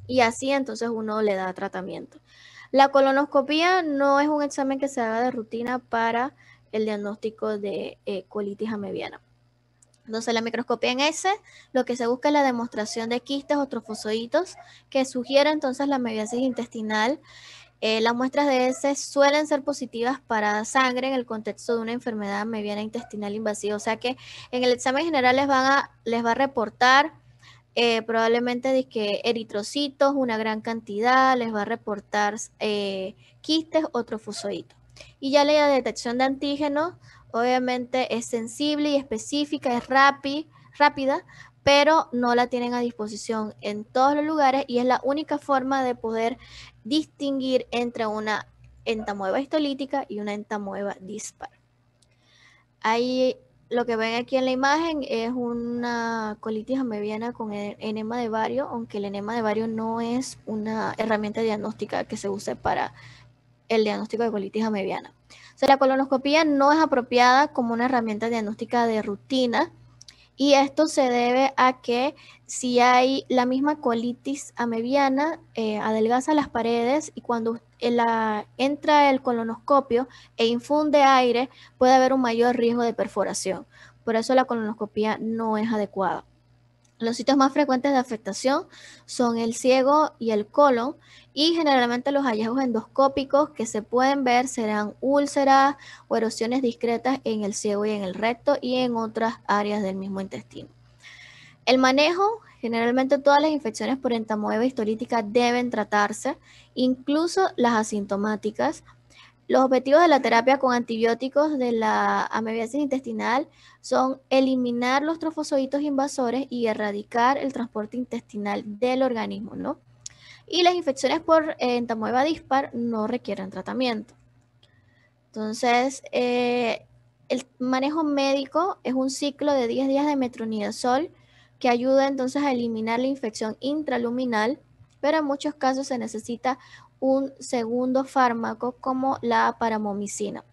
Y así entonces uno le da tratamiento. La colonoscopía no es un examen que se haga de rutina para el diagnóstico de colitis amebiana. Entonces, la microscopía en heces, lo que se busca es la demostración de quistes o trofozoitos que sugiere entonces la amebiasis intestinal. Las muestras de heces suelen ser positivas para sangre en el contexto de una enfermedad amebiana intestinal invasiva. O sea que en el examen general les va a reportar probablemente eritrocitos, una gran cantidad, les va a reportar quistes o trofozoitos. Y ya la detección de antígenos, obviamente es sensible y específica, es rápida, pero no la tienen a disposición en todos los lugares y es la única forma de poder distinguir entre una entamoeba histolítica y una entamoeba dispar. Ahí lo que ven aquí en la imagen es una colitis amebiana con enema de bario, aunque el enema de bario no es una herramienta diagnóstica que se use para el diagnóstico de colitis amebiana. O sea, la colonoscopía no es apropiada como una herramienta diagnóstica de rutina, y esto se debe a que si hay la misma colitis amebiana, adelgaza las paredes y cuando entra el colonoscopio e infunde aire, puede haber un mayor riesgo de perforación. Por eso la colonoscopia no es adecuada. Los sitios más frecuentes de afectación son el ciego y el colon, y generalmente los hallazgos endoscópicos que se pueden ver serán úlceras o erosiones discretas en el ciego y en el recto y en otras áreas del mismo intestino. El manejo, generalmente todas las infecciones por entamoeba histolítica deben tratarse, incluso las asintomáticas. Los objetivos de la terapia con antibióticos de la amebiasis intestinal son eliminar los trofozoitos invasores y erradicar el transporte intestinal del organismo, ¿no? Y las infecciones por entamoeba dispar no requieren tratamiento. Entonces, el manejo médico es un ciclo de 10 días de metronidazol que ayuda entonces a eliminar la infección intraluminal, pero en muchos casos se necesita un segundo fármaco como la paramomicina.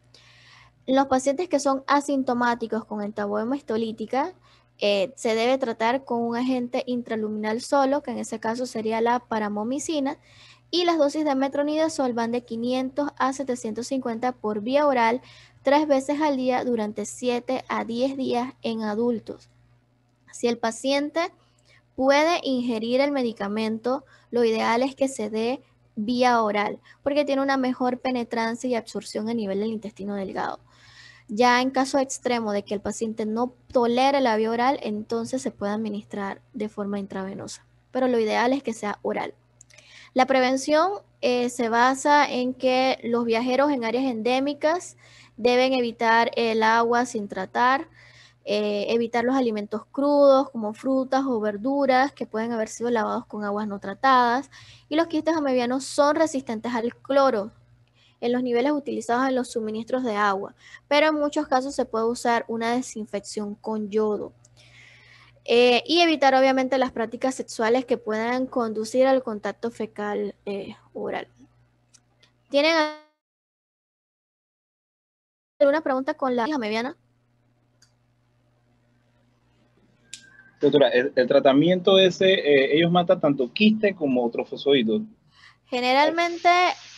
Los pacientes que son asintomáticos con entamoeba histolítica se debe tratar con un agente intraluminal solo, que en ese caso sería la paramomicina, y las dosis de metronidazol van de 500 a 750 por vía oral 3 veces al día durante 7 a 10 días en adultos. Si el paciente puede ingerir el medicamento, lo ideal es que se dé vía oral, porque tiene una mejor penetrancia y absorción a nivel del intestino delgado. Ya en caso extremo de que el paciente no tolere la vía oral, entonces se puede administrar de forma intravenosa, pero lo ideal es que sea oral. La prevención se basa en que los viajeros en áreas endémicas deben evitar el agua sin tratar, evitar los alimentos crudos como frutas o verduras que pueden haber sido lavados con aguas no tratadas, y los quistes amebianos son resistentes al cloro en los niveles utilizados en los suministros de agua, pero en muchos casos se puede usar una desinfección con yodo. Y evitar obviamente las prácticas sexuales que puedan conducir al contacto fecal oral. ¿Tienen alguna pregunta con la amebiana? Doctora, el tratamiento ese, ellos matan tanto quiste como trofozoitos. Generalmente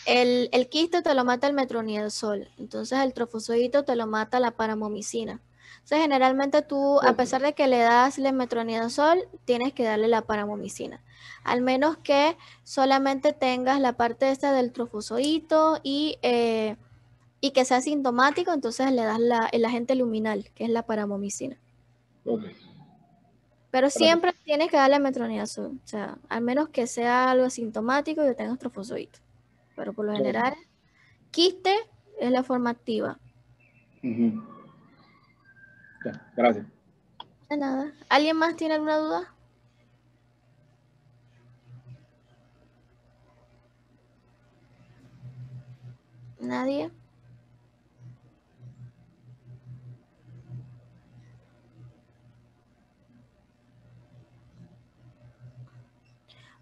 el quiste te lo mata el metronidazol, entonces el trofozoito te lo mata la paramomicina. Entonces generalmente tú, a pesar de que le das el metronidazol, tienes que darle la paramomicina. Al menos que solamente tengas la parte esta del trofozoito y que sea sintomático, entonces le das el agente luminal, que es la paramomicina. Okay. Pero siempre tienes que darle metronidazol, o sea, al menos que sea algo asintomático y que tengas trofozoito. Pero por lo general, quiste es la forma activa. Ya, gracias. De nada. ¿Alguien más tiene alguna duda? ¿Nadie?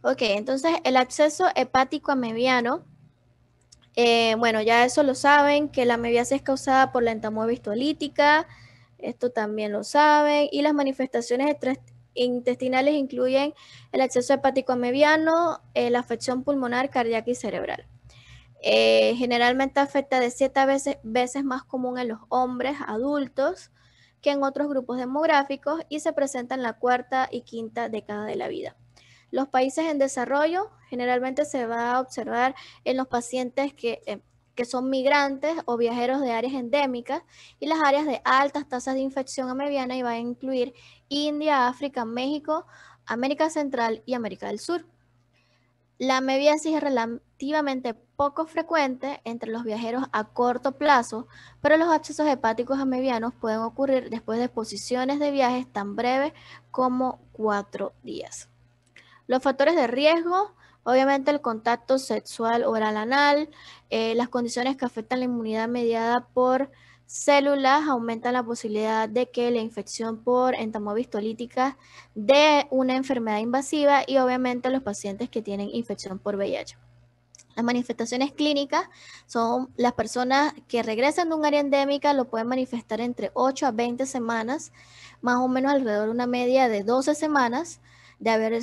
Ok, entonces el absceso hepático amebiano, bueno, ya eso lo saben, que la amebiasis es causada por la entamoeba histolítica, esto también lo saben, y las manifestaciones intestinales incluyen el absceso hepático amebiano, la afección pulmonar, cardíaca y cerebral. Generalmente afecta de 7 veces más común en los hombres adultos que en otros grupos demográficos y se presenta en la 4ª y 5ª década de la vida. Los países en desarrollo generalmente se va a observar en los pacientes que son migrantes o viajeros de áreas endémicas y las áreas de altas tasas de infección amebiana, y va a incluir India, África, México, América Central y América del Sur. La amebiasis es relativamente poco frecuente entre los viajeros a corto plazo, pero los abscesos hepáticos amebianos pueden ocurrir después de exposiciones de viajes tan breves como 4 días. Los factores de riesgo, obviamente el contacto sexual oral anal, las condiciones que afectan la inmunidad mediada por células aumentan la posibilidad de que la infección por entamoeba histolítica dé una enfermedad invasiva, y obviamente los pacientes que tienen infección por VIH. Las manifestaciones clínicas son las personas que regresan de un área endémica, lo pueden manifestar entre 8 a 20 semanas, más o menos alrededor de una media de 12 semanas de haber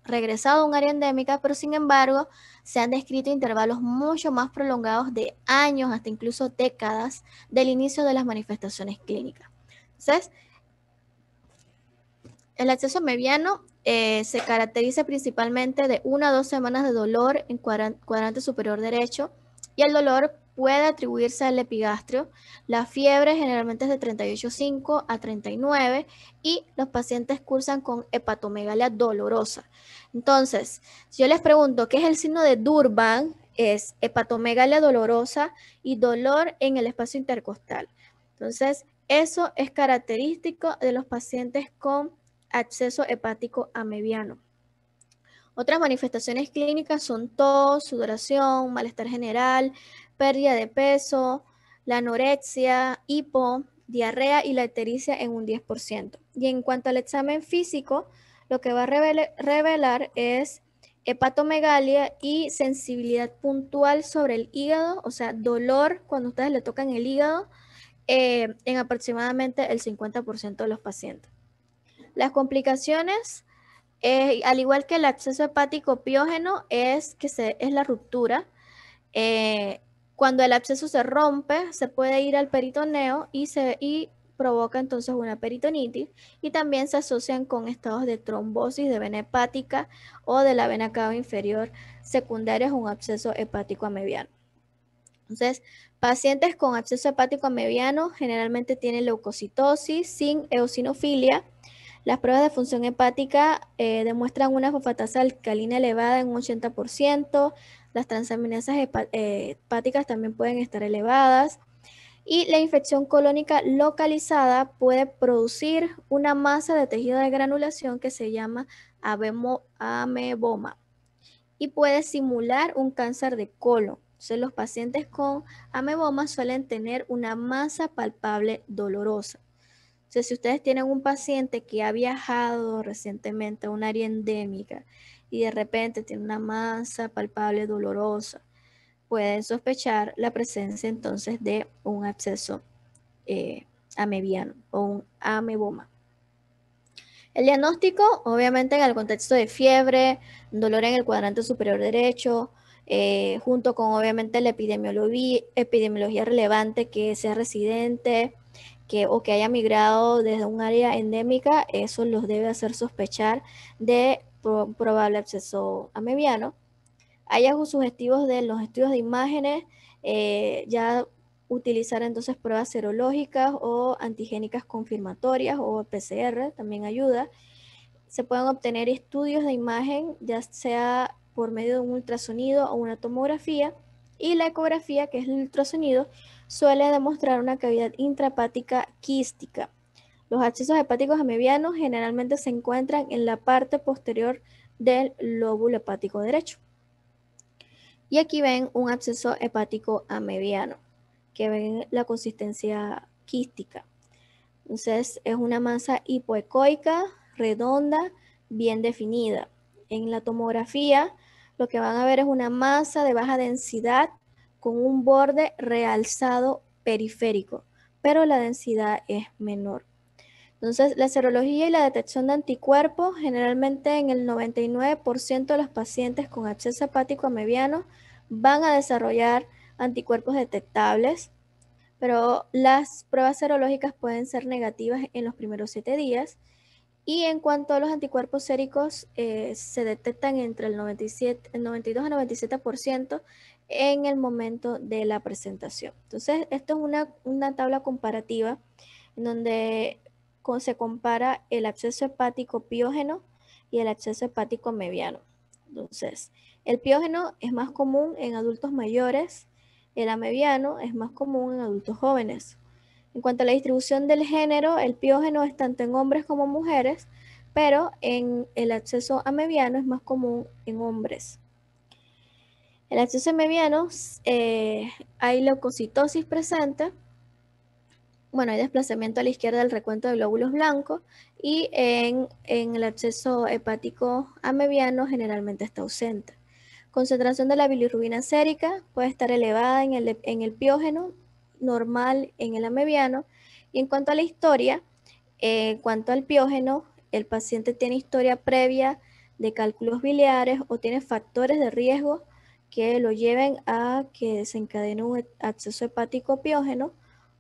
regresado a un área endémica, pero sin embargo se han descrito intervalos mucho más prolongados de años, hasta incluso décadas, del inicio de las manifestaciones clínicas. Entonces, el absceso amebiano se caracteriza principalmente de 1 a 2 semanas de dolor en cuadrante superior derecho, y el dolor puede atribuirse al epigastrio. La fiebre generalmente es de 38,5 a 39 y los pacientes cursan con hepatomegalia dolorosa. Entonces, si yo les pregunto qué es el signo de Durban, es hepatomegalia dolorosa y dolor en el espacio intercostal. Entonces, eso es característico de los pacientes con absceso hepático amebiano. Otras manifestaciones clínicas son tos, sudoración, malestar general, pérdida de peso, la anorexia, hipo, diarrea y la ictericia en un 10%. Y en cuanto al examen físico, lo que va a revelar es hepatomegalia y sensibilidad puntual sobre el hígado, o sea, dolor cuando ustedes le tocan el hígado, en aproximadamente el 50% de los pacientes. Las complicaciones Al igual que el absceso hepático piógeno, es la ruptura. Cuando el absceso se rompe, se puede ir al peritoneo y provoca entonces una peritonitis, y también se asocian con estados de trombosis de vena hepática o de la vena cava inferior secundarios a un absceso hepático amebiano. Entonces, pacientes con absceso hepático amebiano generalmente tienen leucocitosis sin eosinofilia. Las pruebas de función hepática demuestran una fosfatasa alcalina elevada en un 80%. Las transaminasas hepáticas también pueden estar elevadas. Y la infección colónica localizada puede producir una masa de tejido de granulación que se llama ameboma y puede simular un cáncer de colon. Entonces, los pacientes con ameboma suelen tener una masa palpable dolorosa. Entonces, si ustedes tienen un paciente que ha viajado recientemente a un área endémica y de repente tiene una masa palpable dolorosa, pueden sospechar la presencia entonces de un absceso amebiano o un ameboma. El diagnóstico, obviamente, en el contexto de fiebre, dolor en el cuadrante superior derecho, junto con, obviamente, la epidemiología relevante, que sea residente o que haya migrado desde un área endémica, eso los debe hacer sospechar de probable absceso amebiano. Hallazgos sugestivos de los estudios de imágenes, ya utilizar entonces pruebas serológicas o antigénicas confirmatorias o PCR también ayuda. Se pueden obtener estudios de imagen, ya sea por medio de un ultrasonido o una tomografía, y la ecografía, que es el ultrasonido, suele demostrar una cavidad intrahepática quística. Los abscesos hepáticos amebianos generalmente se encuentran en la parte posterior del lóbulo hepático derecho. Y aquí ven un absceso hepático amebiano, que ven la consistencia quística. Entonces es una masa hipoecoica, redonda, bien definida. En la tomografía lo que van a ver es una masa de baja densidad con un borde realzado periférico, pero la densidad es menor. Entonces, la serología y la detección de anticuerpos, generalmente en el 99% de los pacientes con absceso hepático amebiano van a desarrollar anticuerpos detectables, pero las pruebas serológicas pueden ser negativas en los primeros 7 días. Y en cuanto a los anticuerpos séricos, se detectan entre el 92 a 97% en el momento de la presentación. Entonces, esto es una tabla comparativa en donde se compara el absceso hepático piógeno y el absceso hepático amebiano. Entonces, el piógeno es más común en adultos mayores, el amebiano es más común en adultos jóvenes. En cuanto a la distribución del género, el piógeno es tanto en hombres como mujeres, pero en el absceso amebiano es más común en hombres. En el absceso amebiano hay leucocitosis presente. Bueno, hay desplazamiento a la izquierda del recuento de glóbulos blancos, y en el absceso hepático amebiano generalmente está ausente. Concentración de la bilirrubina sérica puede estar elevada en el piógeno, normal en el amebiano. Y en cuanto a la historia, en cuanto al piógeno, el paciente tiene historia previa de cálculos biliares o tiene factores de riesgo que lo lleven a que desencadene un absceso hepático piógeno,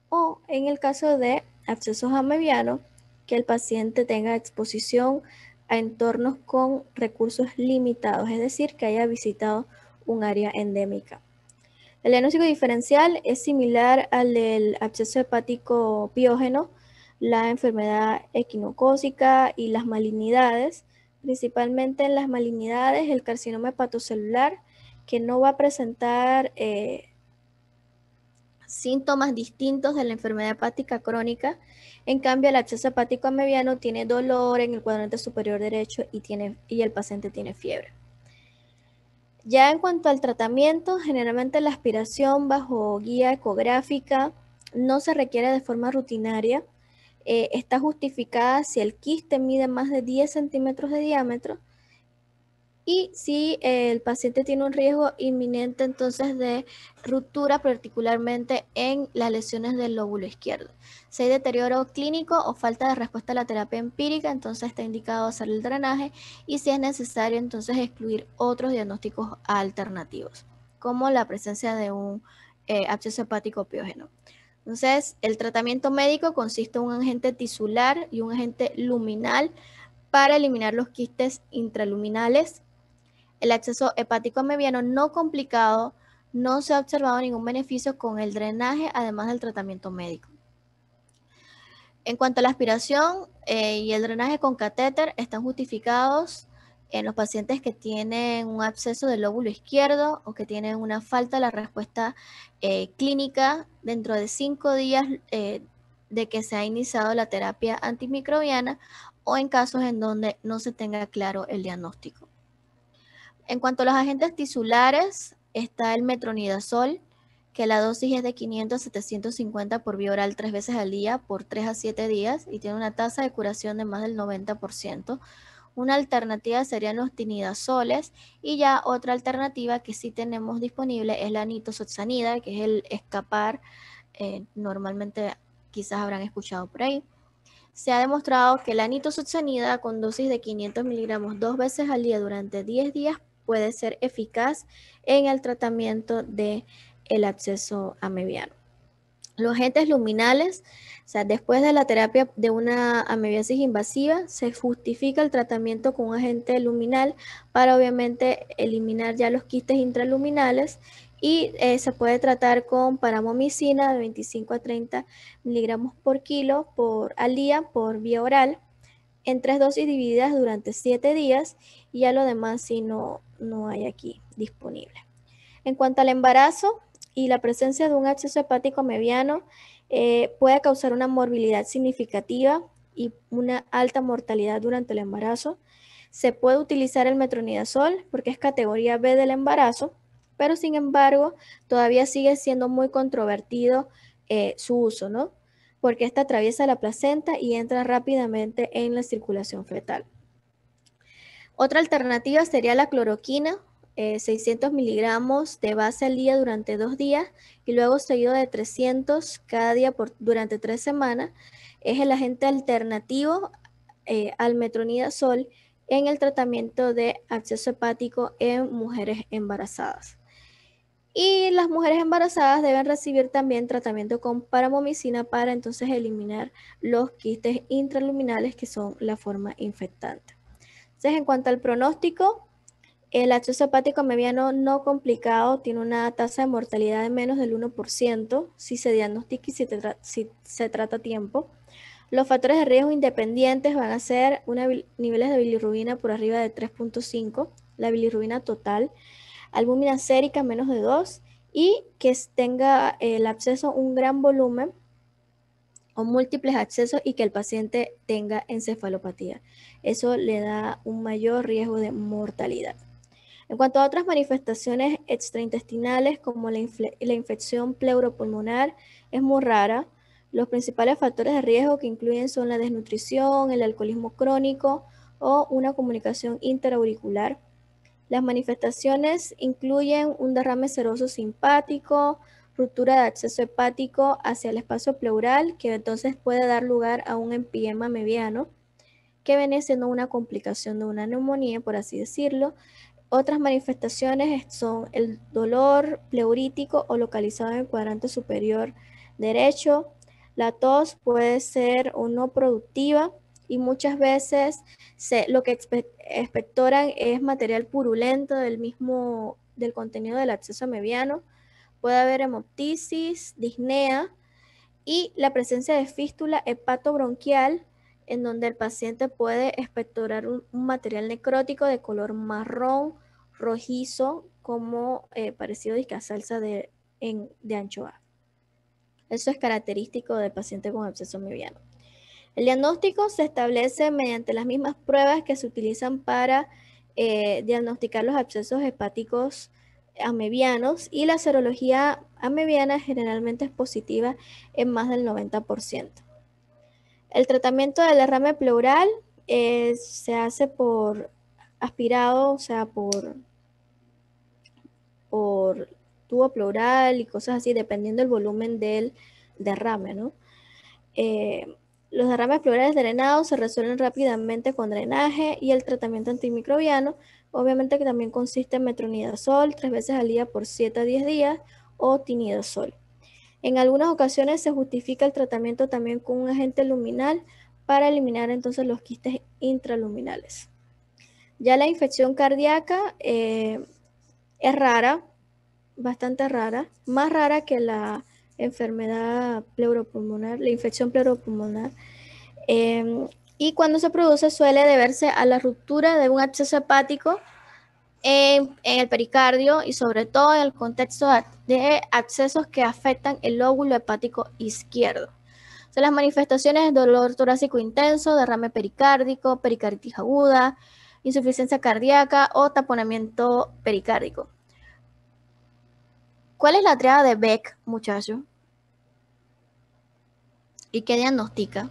o en el caso de abscesos amebianos, que el paciente tenga exposición a entornos con recursos limitados, es decir, que haya visitado un área endémica. El diagnóstico diferencial es similar al del absceso hepático piógeno, la enfermedad equinocócica y las malignidades. Principalmente en las malignidades, el carcinoma hepatocelular, que no va a presentar síntomas distintos de la enfermedad hepática crónica. En cambio, el absceso hepático amebiano tiene dolor en el cuadrante superior derecho y el paciente tiene fiebre. Ya en cuanto al tratamiento, generalmente la aspiración bajo guía ecográfica no se requiere de forma rutinaria. Está justificada si el quiste mide más de 10 centímetros de diámetro y si el paciente tiene un riesgo inminente entonces de ruptura, particularmente en las lesiones del lóbulo izquierdo. Si hay deterioro clínico o falta de respuesta a la terapia empírica, entonces está indicado hacer el drenaje, y si es necesario entonces excluir otros diagnósticos alternativos, como la presencia de un absceso hepático piógeno. Entonces, el tratamiento médico consiste en un agente tisular y un agente luminal para eliminar los quistes intraluminales. El absceso hepático mediano no complicado, no se ha observado ningún beneficio con el drenaje, además del tratamiento médico. En cuanto a la aspiración y el drenaje con catéter, están justificados en los pacientes que tienen un absceso del lóbulo izquierdo o que tienen una falta de la respuesta clínica dentro de 5 días de que se ha iniciado la terapia antimicrobiana, o en casos en donde no se tenga claro el diagnóstico. En cuanto a los agentes tisulares, está el metronidazol, que la dosis es de 500 a 750 por vía oral 3 veces al día por 3 a 7 días y tiene una tasa de curación de más del 90%. Una alternativa serían los tinidazoles, y ya otra alternativa que sí tenemos disponible es la nitosuxanida, que es el escapar, normalmente quizás habrán escuchado por ahí. Se ha demostrado que la nitosuxanida con dosis de 500 miligramos 2 veces al día durante 10 días puede ser eficaz en el tratamiento del absceso amebiano. Los agentes luminales, o sea, después de la terapia de una amebiasis invasiva, se justifica el tratamiento con un agente luminal para obviamente eliminar ya los quistes intraluminales, y se puede tratar con paramomicina de 25 a 30 miligramos por kilo al día por vía oral, en 3 dosis divididas durante 7 días, y ya lo demás sí no hay aquí disponible. En cuanto al embarazo y la presencia de un absceso hepático mediano, puede causar una morbilidad significativa y una alta mortalidad durante el embarazo. Se puede utilizar el metronidazol porque es categoría B del embarazo, pero sin embargo todavía sigue siendo muy controvertido su uso, ¿no? Porque esta atraviesa la placenta y entra rápidamente en la circulación fetal. Otra alternativa sería la cloroquina, 600 miligramos de base al día durante 2 días y luego seguido de 300 cada día durante 3 semanas. Es el agente alternativo al metronidazol en el tratamiento de absceso hepático en mujeres embarazadas. Y las mujeres embarazadas deben recibir también tratamiento con paramomicina para entonces eliminar los quistes intraluminales, que son la forma infectante. Entonces, en cuanto al pronóstico, el absceso hepático mediano no complicado tiene una tasa de mortalidad de menos del 1% si se diagnostica y si se trata a tiempo. Los factores de riesgo independientes van a ser niveles de bilirrubina por arriba de 3.5, la bilirrubina total, albúmina sérica menos de 2, y que tenga el absceso un gran volumen o múltiples abscesos y que el paciente tenga encefalopatía. Eso le da un mayor riesgo de mortalidad. En cuanto a otras manifestaciones extraintestinales como la infección pleuropulmonar, es muy rara. Los principales factores de riesgo que incluyen son la desnutrición, el alcoholismo crónico o una comunicación interauricular. Las manifestaciones incluyen un derrame seroso simpático, ruptura de acceso hepático hacia el espacio pleural, que entonces puede dar lugar a un empiema mediano, que viene siendo una complicación de una neumonía, por así decirlo. Otras manifestaciones son el dolor pleurítico o localizado en el cuadrante superior derecho. La tos puede ser o no productiva, y muchas veces lo que expectoran es material purulento del contenido del absceso mediano. Puede haber hemoptisis, disnea y la presencia de fístula hepatobronquial, en donde el paciente puede expectorar un material necrótico de color marrón, rojizo, como parecido a salsa de anchoa. Eso es característico del paciente con absceso mediano. El diagnóstico se establece mediante las mismas pruebas que se utilizan para diagnosticar los abscesos hepáticos amebianos, y la serología amebiana generalmente es positiva en más del 90%. El tratamiento del derrame pleural se hace por aspirado, o sea, por tubo pleural y cosas así, dependiendo del volumen del derrame, ¿no? Los derrames pleurales drenados se resuelven rápidamente con drenaje y el tratamiento antimicrobiano, obviamente que también consiste en metronidazol 3 veces al día por 7 a 10 días o tinidazol. En algunas ocasiones se justifica el tratamiento también con un agente luminal para eliminar entonces los quistes intraluminales. Ya la infección cardíaca es rara, bastante rara, más rara que la enfermedad pleuropulmonar, la infección pleuropulmonar. Y cuando se produce suele deberse a la ruptura de un absceso hepático en el pericardio y sobre todo en el contexto de abscesos que afectan el lóbulo hepático izquierdo. Son las manifestaciones de dolor torácico intenso, derrame pericárdico, pericarditis aguda, insuficiencia cardíaca o taponamiento pericárdico. ¿Cuál es la triada de Beck, muchacho? ¿Y qué diagnostica?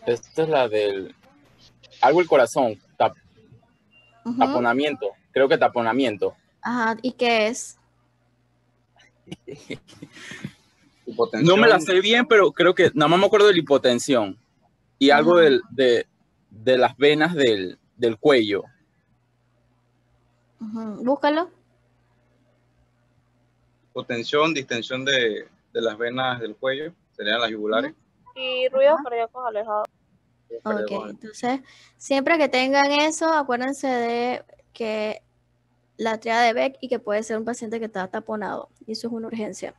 Esta es la del... Algo el corazón, taponamiento. Creo que taponamiento. Ajá, ¿y qué es? No me la sé bien, pero creo que nada más me acuerdo de la hipotensión y algo de las venas del cuello. Búscalo. Hipotensión, distensión de las venas del cuello, serían las yugulares. Y ruidos cardíacos alejados. Ok, entonces siempre que tengan eso, acuérdense de que la triada de Beck y que puede ser un paciente que está taponado y eso es una urgencia.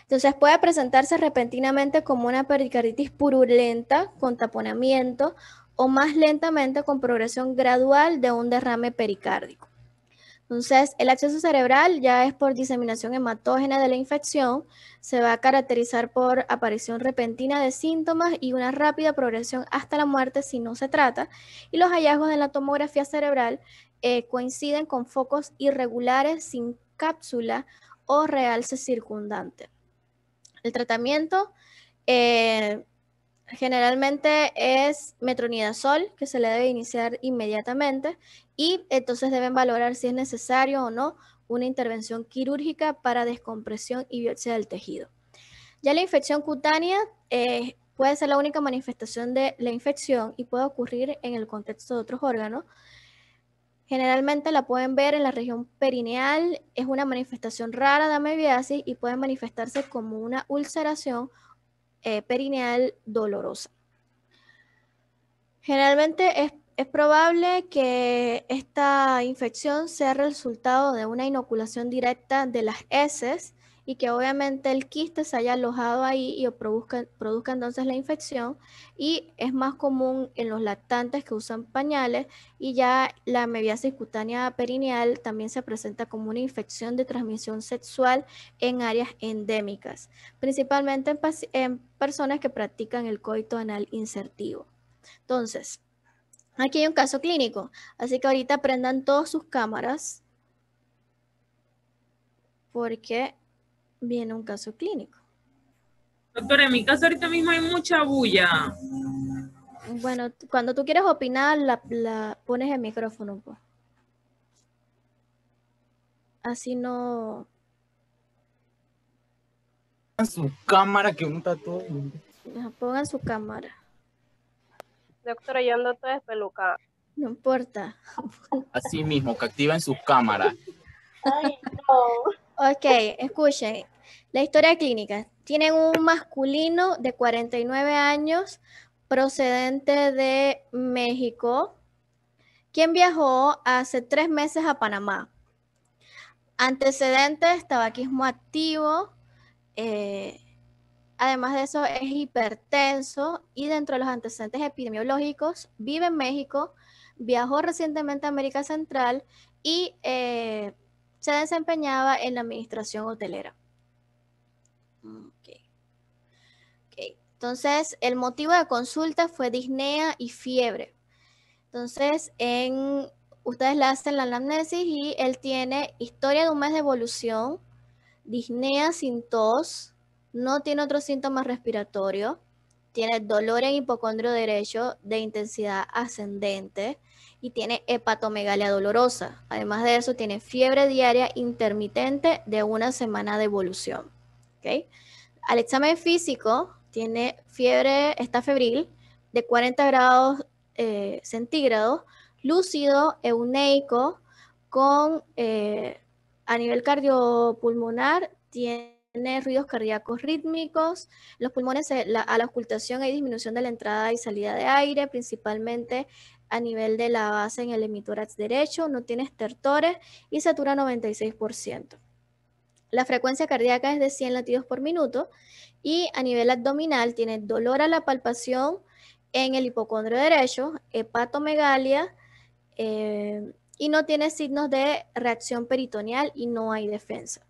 Entonces puede presentarse repentinamente como una pericarditis purulenta con taponamiento o más lentamente con progresión gradual de un derrame pericárdico. Entonces, el absceso cerebral ya es por diseminación hematógena de la infección, se va a caracterizar por aparición repentina de síntomas y una rápida progresión hasta la muerte si no se trata, y los hallazgos de la tomografía cerebral coinciden con focos irregulares sin cápsula o realce circundante. El tratamiento generalmente es metronidazol, que se le debe iniciar inmediatamente, y entonces deben valorar si es necesario o no una intervención quirúrgica para descompresión y biopsia del tejido. Ya la infección cutánea puede ser la única manifestación de la infección y puede ocurrir en el contexto de otros órganos. Generalmente la pueden ver en la región perineal, es una manifestación rara de amebiasis y puede manifestarse como una ulceración perineal dolorosa. Generalmente es probable que esta infección sea resultado de una inoculación directa de las heces y que obviamente el quiste se haya alojado ahí y produzca entonces la infección, y es más común en los lactantes que usan pañales, y ya la amebiasis cutánea perineal también se presenta como una infección de transmisión sexual en áreas endémicas, principalmente en personas que practican el coito anal insertivo. Entonces, aquí hay un caso clínico, así que ahorita prendan todas sus cámaras porque viene un caso clínico. Doctora, en mi caso ahorita mismo hay mucha bulla. Bueno, cuando tú quieres opinar, la pones el micrófono, pues. Así no... En su cámara que uno está todo... Pongan su cámara. Doctora, yo ando toda despelucada. No importa. Así mismo, que activen sus cámaras. Ay, no. Ok, escuchen. La historia clínica. Tienen un masculino de 49 años procedente de México, quien viajó hace 3 meses a Panamá. Antecedentes, tabaquismo activo, además de eso es hipertenso, y dentro de los antecedentes epidemiológicos vive en México, viajó recientemente a América Central y se desempeñaba en la administración hotelera. Okay. Entonces, el motivo de consulta fue disnea y fiebre. Entonces, ustedes le hacen la anamnesis y él tiene historia de un mes de evolución, disnea sin tos, no tiene otros síntomas respiratorios, tiene dolor en hipocondrio derecho de intensidad ascendente y tiene hepatomegalia dolorosa. Además de eso, tiene fiebre diaria intermitente de 1 semana de evolución. ¿Okay? Al examen físico, tiene fiebre, está febril, de 40 grados centígrados, lúcido, euneico, con a nivel cardiopulmonar, tiene ruidos cardíacos rítmicos. Los pulmones, a la ocultación hay disminución de la entrada y salida de aire, principalmente a nivel de la base en el hemitórax derecho, no tiene estertores y satura 96%. La frecuencia cardíaca es de 100 latidos por minuto y a nivel abdominal tiene dolor a la palpación en el hipocondrio derecho, hepatomegalia y no tiene signos de reacción peritoneal y no hay defensa.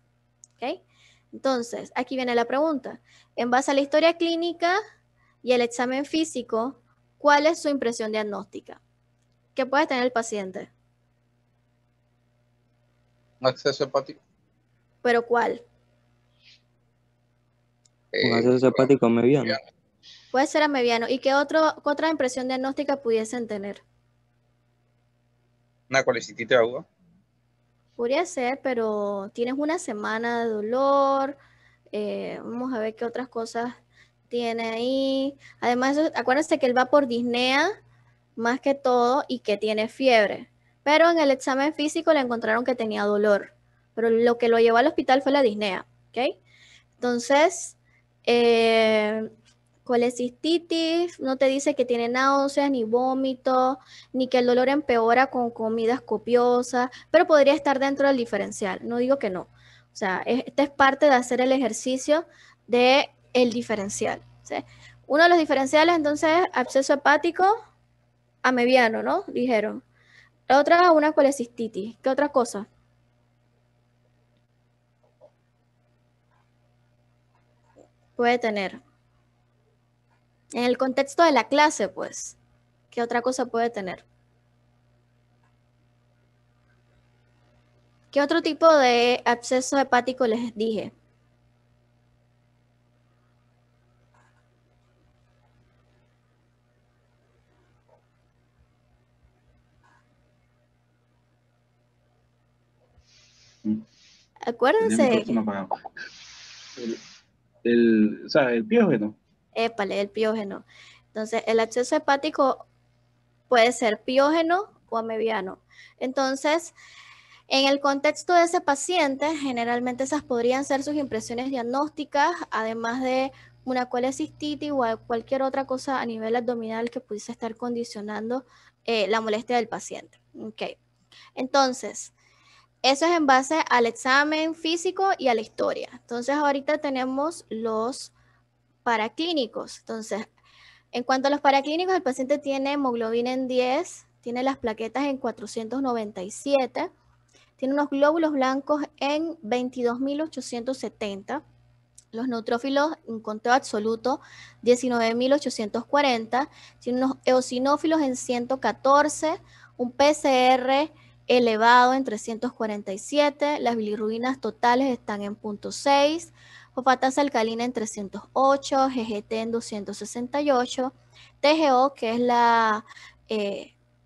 ¿Okay? Entonces, aquí viene la pregunta. En base a la historia clínica y el examen físico, ¿cuál es su impresión diagnóstica? ¿Qué puede tener el paciente? Acceso hepático. ¿Pero cuál? Un acceso hepático mediano. Puede ser a mediano. ¿Y qué otra impresión diagnóstica pudiesen tener? Una colecitis aguda. Podría ser, pero tienes 1 semana de dolor. Vamos a ver qué otras cosas tiene ahí. Además, acuérdense que él va por disnea más que todo y que tiene fiebre. Pero en el examen físico le encontraron que tenía dolor. Pero lo que lo llevó al hospital fue la disnea. ¿Okay? Entonces, colecistitis, no te dice que tiene náuseas, ni vómito, ni que el dolor empeora con comidas copiosas, pero podría estar dentro del diferencial, no digo que no. O sea, esta es parte de hacer el ejercicio del diferencial. ¿Sí? Uno de los diferenciales, entonces, absceso hepático a mediano, ¿no? Dijeron. La otra, una colecistitis. ¿Qué otra cosa? Puede tener. En el contexto de la clase, pues, ¿qué otra cosa puede tener? ¿Qué otro tipo de absceso hepático les dije? Acuérdense. O sea, el piógeno. Épale, el piógeno. Entonces, el absceso hepático puede ser piógeno o amebiano. Entonces, en el contexto de ese paciente, generalmente esas podrían ser sus impresiones diagnósticas, además de una colecistitis o cualquier otra cosa a nivel abdominal que pudiese estar condicionando la molestia del paciente. Okay. Entonces, eso es en base al examen físico y a la historia. Entonces, ahorita tenemos los paraclínicos. Entonces, en cuanto a los paraclínicos, el paciente tiene hemoglobina en 10, tiene las plaquetas en 497, tiene unos glóbulos blancos en 22.870, los neutrófilos en conteo absoluto 19.840, tiene unos eosinófilos en 114, un PCR elevado en 347, las bilirrubinas totales están en 0.6, fosfatasa alcalina en 308, GGT en 268, TGO, que es la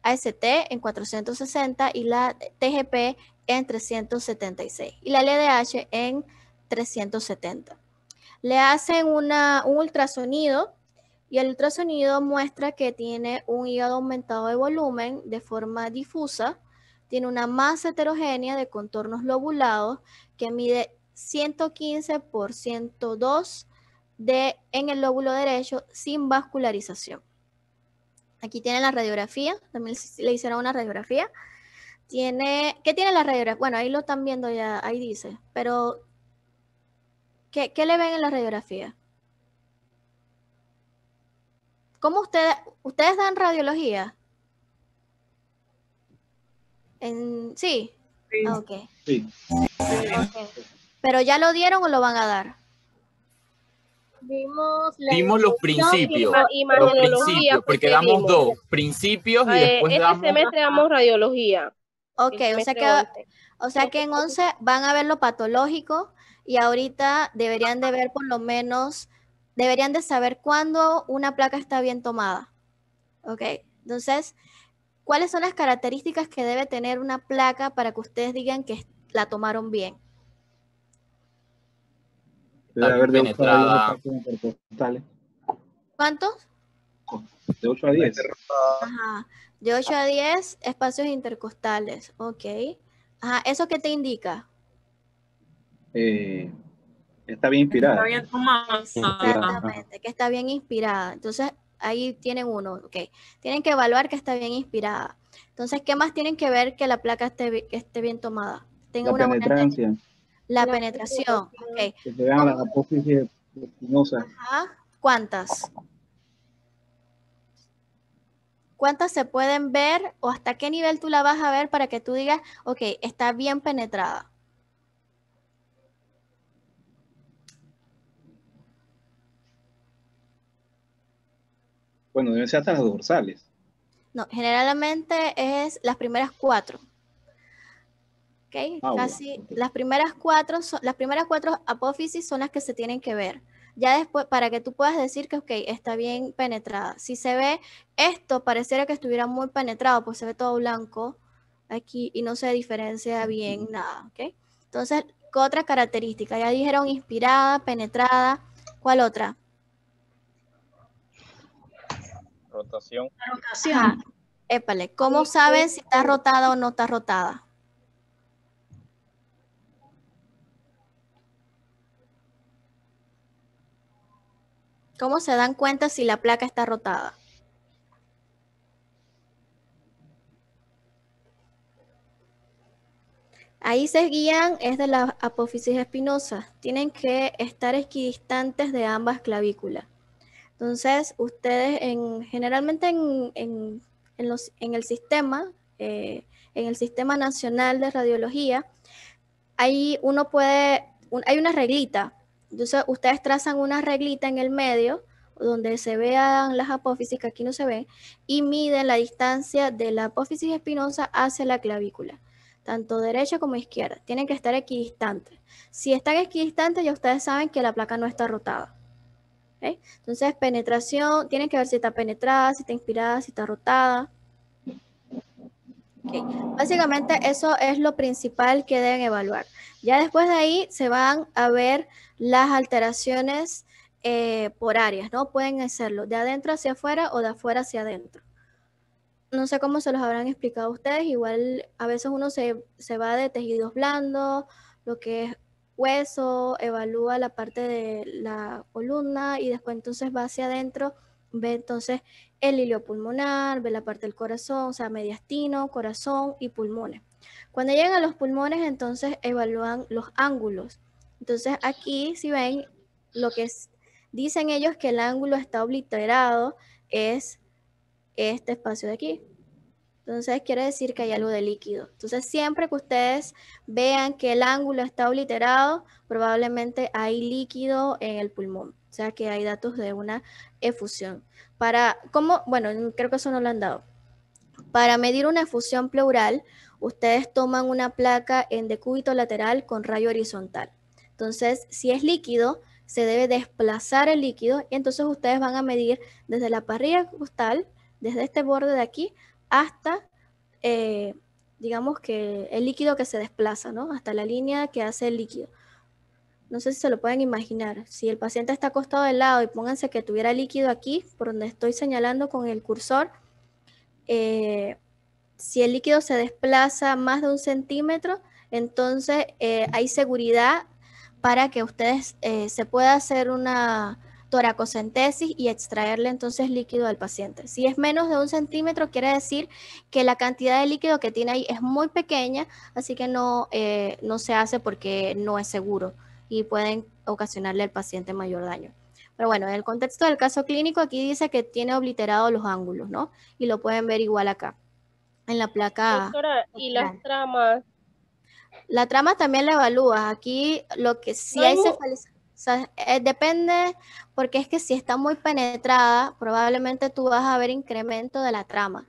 AST, en 460 y la TGP en 376 y la LDH en 370. Le hacen un ultrasonido y el ultrasonido muestra que tiene un hígado aumentado de volumen de forma difusa, tiene una masa heterogénea de contornos lobulados que mide 115 por 102 en el lóbulo derecho sin vascularización. Aquí tienen la radiografía, también le hicieron una radiografía. ¿Qué tiene la radiografía? Bueno, ahí lo están viendo ya, ahí dice, pero ¿qué le ven en la radiografía? ¿Cómo ustedes dan radiología? ¿Sí? Sí. Ah, ok. Sí. Okay. ¿Pero ya lo dieron o lo van a dar? Vimos los principios, porque damos dos principios y después este semestre damos radiología. Ok, o sea que O sea que en 11 van a ver lo patológico y ahorita deberían de ver por lo menos, deberían de saber cuándo una placa está bien tomada. ¿Ok? Entonces, ¿cuáles son las características que debe tener una placa para que ustedes digan que la tomaron bien? Debe haber de 8 a 10 penetrada. espacios intercostales. ¿Cuántos? De 8 a 10. Ajá. De 8 a 10 espacios intercostales. Ok. Ajá. ¿Eso qué te indica? Está bien inspirada. Está bien tomada. Exactamente, que está bien inspirada. Entonces, ahí tienen uno. Ok. Tienen que evaluar que está bien inspirada. Entonces, ¿qué más tienen que ver que la placa esté bien tomada? Tenga La una buena penetrancia. La La penetración. penetración. Ok. Que se vean las apófisis espinosas. Ajá. ¿Cuántas? ¿Cuántas se pueden ver o hasta qué nivel tú la vas a ver para que tú digas, ok, está bien penetrada? Bueno, deben ser hasta las dorsales. No, generalmente es las primeras 4. ¿Ok? Casi Bueno. las primeras 4 apófisis son las que se tienen que ver. Ya después, para que tú puedas decir que, ok, está bien penetrada. Si se ve esto, pareciera que estuviera muy penetrado, pues se ve todo blanco aquí y no se diferencia bien nada, ¿ok? Entonces, ¿qué otra característica? Ya dijeron inspirada, penetrada. ¿Cuál otra? Rotación. Ajá. Épale, ¿cómo saben si está rotada o no está rotada? ¿Cómo se dan cuenta si la placa está rotada? Ahí se guían, es de la apófisis espinosa. Tienen que estar equidistantes de ambas clavículas. Entonces, ustedes generalmente en el sistema, en el Sistema Nacional de Radiología, hay una reglita. Entonces, ustedes trazan una reglita en el medio donde se vean las apófisis, que aquí no se ven, y miden la distancia de la apófisis espinosa hacia la clavícula, tanto derecha como izquierda. Tienen que estar equidistantes. Si están equidistantes, ya ustedes saben que la placa no está rotada. ¿Okay? Entonces, penetración, tienen que ver si está penetrada, si está inspirada, si está rotada. Okay. Básicamente eso es lo principal que deben evaluar. Ya después de ahí se van a ver las alteraciones por áreas, ¿no? Pueden hacerlo de adentro hacia afuera o de afuera hacia adentro. No sé cómo se los habrán explicado a ustedes, igual a veces uno se va de tejidos blandos, lo que es hueso, evalúa la parte de la columna y después entonces va hacia adentro, ve entonces el hilio pulmonar, ve la parte del corazón, o sea, mediastino, corazón y pulmones. Cuando llegan a los pulmones, entonces evalúan los ángulos. Entonces aquí, si ven, lo que dicen ellos que el ángulo está obliterado es este espacio de aquí. Entonces quiere decir que hay algo de líquido. Entonces siempre que ustedes vean que el ángulo está obliterado, probablemente hay líquido en el pulmón. O sea que hay datos de una efusión. Bueno, creo que eso no lo han dado. Para medir una efusión pleural, ustedes toman una placa en decúbito lateral con rayo horizontal. Entonces, si es líquido, se debe desplazar el líquido y entonces ustedes van a medir desde la parrilla costal, desde este borde de aquí, hasta, digamos que el líquido que se desplaza, ¿no? Hasta la línea que hace el líquido. No sé si se lo pueden imaginar. Si el paciente está acostado de lado y pónganse que tuviera líquido aquí, por donde estoy señalando con el cursor, si el líquido se desplaza más de 1 centímetro, entonces hay seguridad para que ustedes se pueda hacer una toracocentesis y extraerle entonces líquido al paciente. Si es menos de 1 centímetro, quiere decir que la cantidad de líquido que tiene ahí es muy pequeña, así que no se hace porque no es seguro y pueden ocasionarle al paciente mayor daño. Pero bueno, en el contexto del caso clínico, aquí dice que tiene obliterados los ángulos, ¿no? Y lo pueden ver igual acá, en la placa. Doctora, ¿y las tramas? La trama también la evalúas. Aquí lo que sí No hay hay cefalización, depende, porque es que si está muy penetrada, probablemente tú vas a ver incremento de la trama.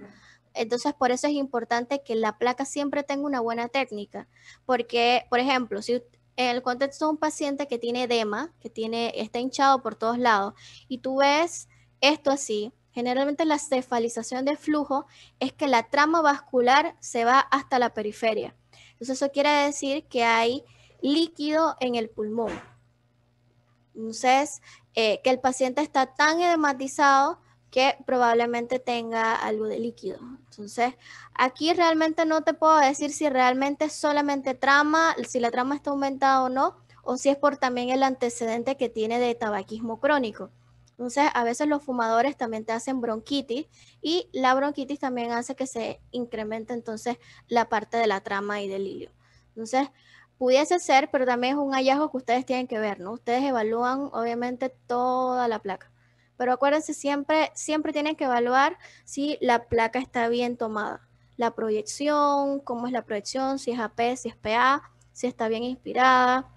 Entonces, por eso es importante que la placa siempre tenga una buena técnica, porque, por ejemplo, si en el contexto de un paciente que tiene edema, está hinchado por todos lados, y tú ves esto así, generalmente la cefalización de flujo es que la trama vascular se va hasta la periferia. Entonces, eso quiere decir que hay líquido en el pulmón. Entonces, que el paciente está tan edematizado que probablemente tenga algo de líquido. Entonces, aquí realmente no te puedo decir si realmente es solamente trama, si la trama está aumentada o si es por también el antecedente que tiene de tabaquismo crónico. Entonces, a veces los fumadores también te hacen bronquitis y la bronquitis también hace que se incremente entonces la parte de la trama y del hilio. Entonces, pudiese ser, pero también es un hallazgo que ustedes tienen que ver, ¿no? Ustedes evalúan obviamente toda la placa. Pero acuérdense, siempre tienen que evaluar si la placa está bien tomada. La proyección, cómo es la proyección, si es AP, si es PA, si está bien inspirada,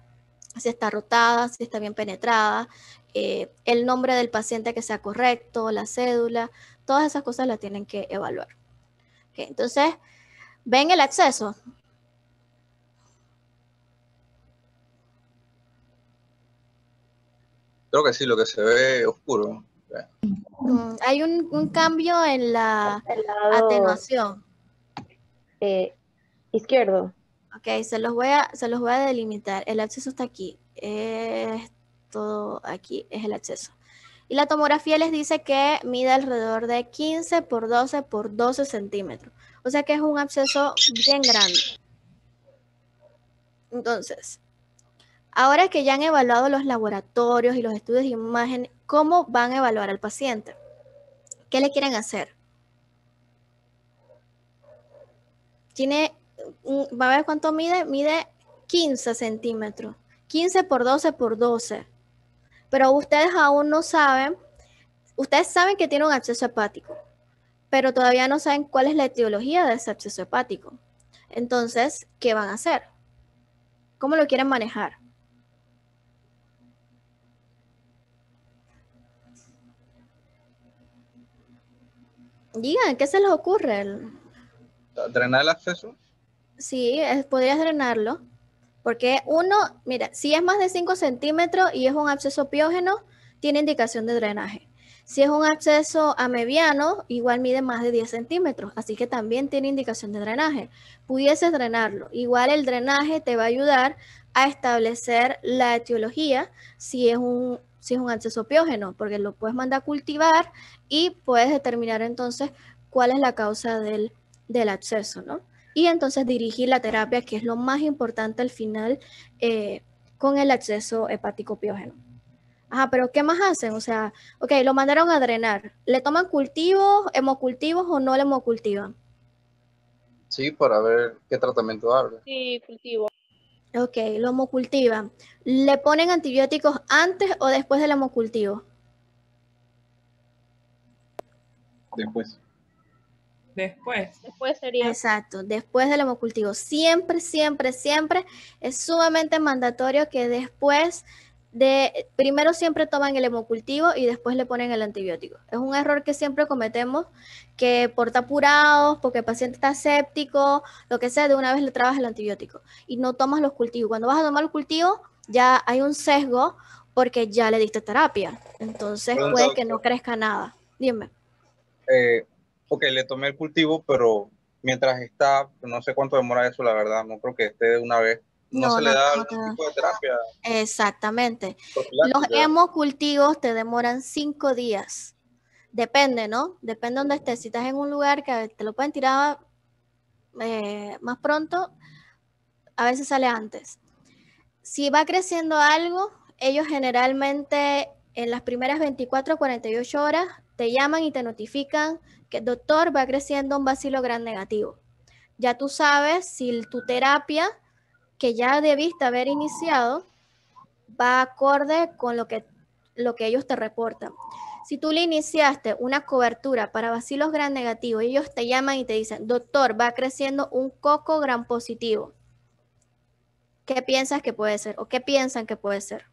si está rotada, si está bien penetrada, el nombre del paciente que sea correcto, la cédula, todas esas cosas las tienen que evaluar. Okay, entonces, ¿ven el acceso? Creo que sí, lo que se ve oscuro. Hay un cambio en la El lado atenuación. izquierdo. Ok, se los voy a delimitar. El acceso está aquí. Todo aquí es el acceso. Y la tomografía les dice que mide alrededor de 15 por 12 por 12 centímetros. O sea que es un absceso bien grande. Entonces, ahora que ya han evaluado los laboratorios y los estudios de imagen, ¿cómo van a evaluar al paciente? ¿Qué le quieren hacer? Va a ver cuánto mide. Mide 15 centímetros. 15 por 12 por 12. Pero ustedes aún no saben. Ustedes saben que tiene un absceso hepático, pero todavía no saben cuál es la etiología de ese absceso hepático. Entonces, ¿qué van a hacer? ¿Cómo lo quieren manejar? Digan, ¿qué se les ocurre? ¿Drenar el acceso? Sí, podrías drenarlo. Porque mira, si es más de 5 centímetros y es un absceso piógeno, tiene indicación de drenaje. Si es un absceso amebiano, igual mide más de 10 centímetros, así que también tiene indicación de drenaje. Pudieses drenarlo. Igual el drenaje te va a ayudar a establecer la etiología si es un absceso piógeno, porque lo puedes mandar a cultivar y puedes determinar entonces cuál es la causa del absceso, ¿no? Y entonces dirigir la terapia, que es lo más importante al final, con el acceso hepático piógeno. Ajá, pero ¿qué más hacen? O sea, ok, lo mandaron a drenar. ¿Le toman cultivos, hemocultivos o no le hemocultivan? Sí, para ver qué tratamiento darle. Sí, cultivo. Ok, lo hemocultivan. ¿Le ponen antibióticos antes o después del hemocultivo? Después. Después sería. Exacto, después del hemocultivo. Siempre es sumamente mandatorio que primero siempre toman el hemocultivo y después le ponen el antibiótico. Es un error que siempre cometemos, que por estar apurados, porque el paciente está séptico, lo que sea, de una vez le trabas el antibiótico y no tomas los cultivos. Cuando vas a tomar los cultivos, ya hay un sesgo porque ya le diste terapia. Entonces puede que no crezca nada. Dime. Ok, le tomé el cultivo, pero mientras está, no sé cuánto demora eso, la verdad, no creo que esté de una vez. No se le da algún tipo de terapia. Exactamente. Los hemocultivos te demoran 5 días. Depende, ¿no? Depende de donde estés. Si estás en un lugar que te lo pueden tirar más pronto, a veces sale antes. Si va creciendo algo, ellos generalmente en las primeras 24 o 48 horas te llaman y te notifican que el doctor va creciendo un bacilo gram negativo. Ya tú sabes si tu terapia que ya debiste haber iniciado va acorde con lo que ellos te reportan. Si tú le iniciaste una cobertura para bacilos gram negativos, ellos te llaman y te dicen, doctor, va creciendo un coco gram positivo. ¿Qué piensas que puede ser? ¿O qué piensan que puede ser?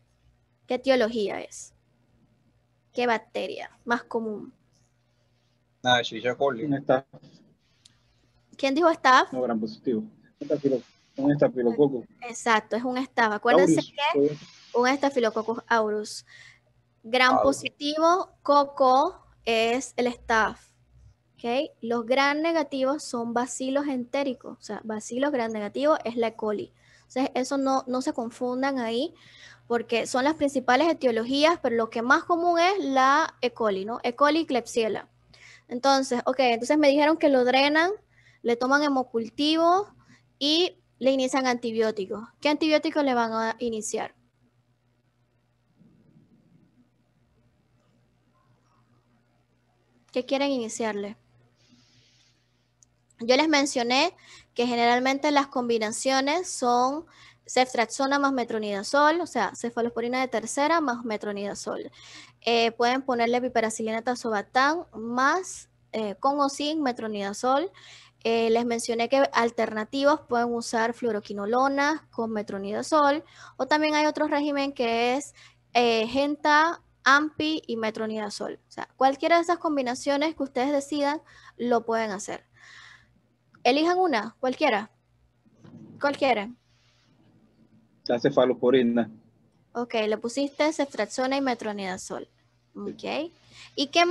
¿Qué etiología es? ¿Qué bacteria más común? Nada, Escherichia coli. ¿Quién dijo staph? No, gram positivo. Un estafilococo. Exacto, es un staph. Acuérdense Aureus, que un Staphylococcus aureus. Gram positivo, coco, es el staph. ¿Okay? Los gram negativos son bacilos entéricos. O sea, bacilos gram negativos es la E. coli. Entonces, eso no se confundan ahí, porque son las principales etiologías, pero lo que más común es la E. coli, ¿no? E. coli y Klebsiella. Entonces, entonces me dijeron que lo drenan, le toman hemocultivo y le inician antibióticos. ¿Qué antibióticos le van a iniciar? ¿Qué quieren iniciarle? Yo les mencioné que generalmente las combinaciones son ceftriaxona más metronidazol, o sea, cefalosporina de tercera más metronidazol. Pueden ponerle piperacilina tazobactam más con o sin metronidazol. Les mencioné que alternativos pueden usar fluoroquinolona con metronidazol, o también hay otro régimen que es genta, ampi y metronidazol. O sea, cualquiera de esas combinaciones que ustedes decidan lo pueden hacer. Elijan una, cualquiera. Cualquiera. La cefalosporina. Ok, le pusiste ceftriaxona y metronidazol. Ok. ¿Y qué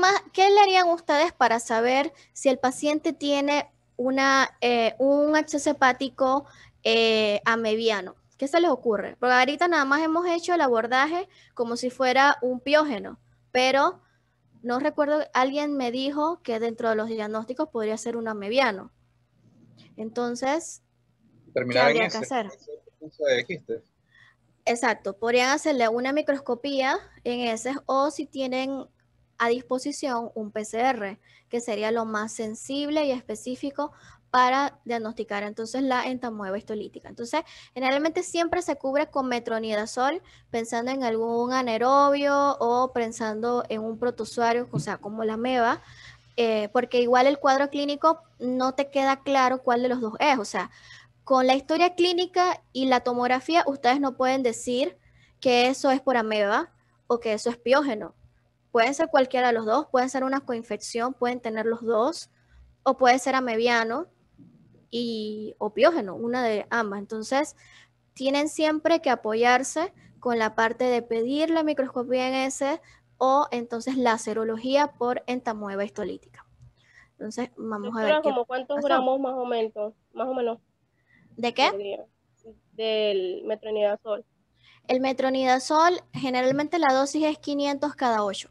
le harían ustedes para saber si el paciente tiene un acceso hepático amebiano? ¿Qué se les ocurre? Porque ahorita nada más hemos hecho el abordaje como si fuera un piógeno, pero no recuerdo, alguien me dijo que dentro de los diagnósticos podría ser un amebiano. Entonces, ¿qué habría que hacer? Exacto, podrían hacerle una microscopía en heces o si tienen a disposición un PCR, que sería lo más sensible y específico para diagnosticar entonces la entamoeba histolítica. Entonces, generalmente siempre se cubre con metronidazol, pensando en algún anaerobio o pensando en un protozoario, o sea, como la ameba, porque igual el cuadro clínico no te queda claro cuál de los dos es. O sea, con la historia clínica y la tomografía, ustedes no pueden decir que eso es por ameba o que eso es piógeno. Pueden ser cualquiera de los dos, pueden ser una coinfección, pueden tener los dos, o puede ser amebiano o piógeno, una de ambas. Entonces, tienen siempre que apoyarse con la parte de pedir la microscopía en ese o entonces la serología por entamoeba histolítica. Entonces, vamos a ver qué ¿Como cuántos pasó. gramos más o menos? ¿De qué? Por día, del metronidazol. El metronidazol, generalmente la dosis es 500 cada 8.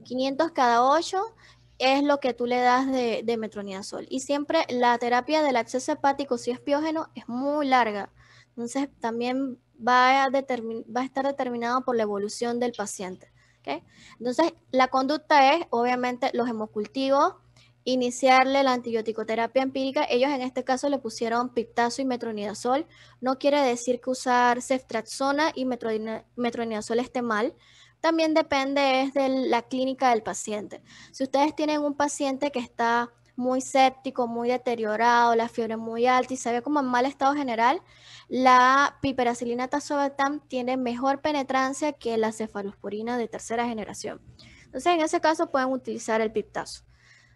500 cada 8 es lo que tú le das de metronidazol. Y siempre la terapia del acceso hepático, si es piógeno, es muy larga. Entonces, también va a estar determinado por la evolución del paciente. ¿Okay? Entonces, la conducta es, obviamente, los hemocultivos, iniciarle la antibiótico-terapia empírica. Ellos en este caso le pusieron piptazo y metronidazol. No quiere decir que usar ceftriaxona y metronidazol esté mal. También depende de la clínica del paciente. Si ustedes tienen un paciente que está muy séptico, muy deteriorado, la fiebre muy alta y se ve como en mal estado general, la piperacilina tazobactam tiene mejor penetrancia que la cefalosporina de tercera generación. Entonces, en ese caso pueden utilizar el piptazo,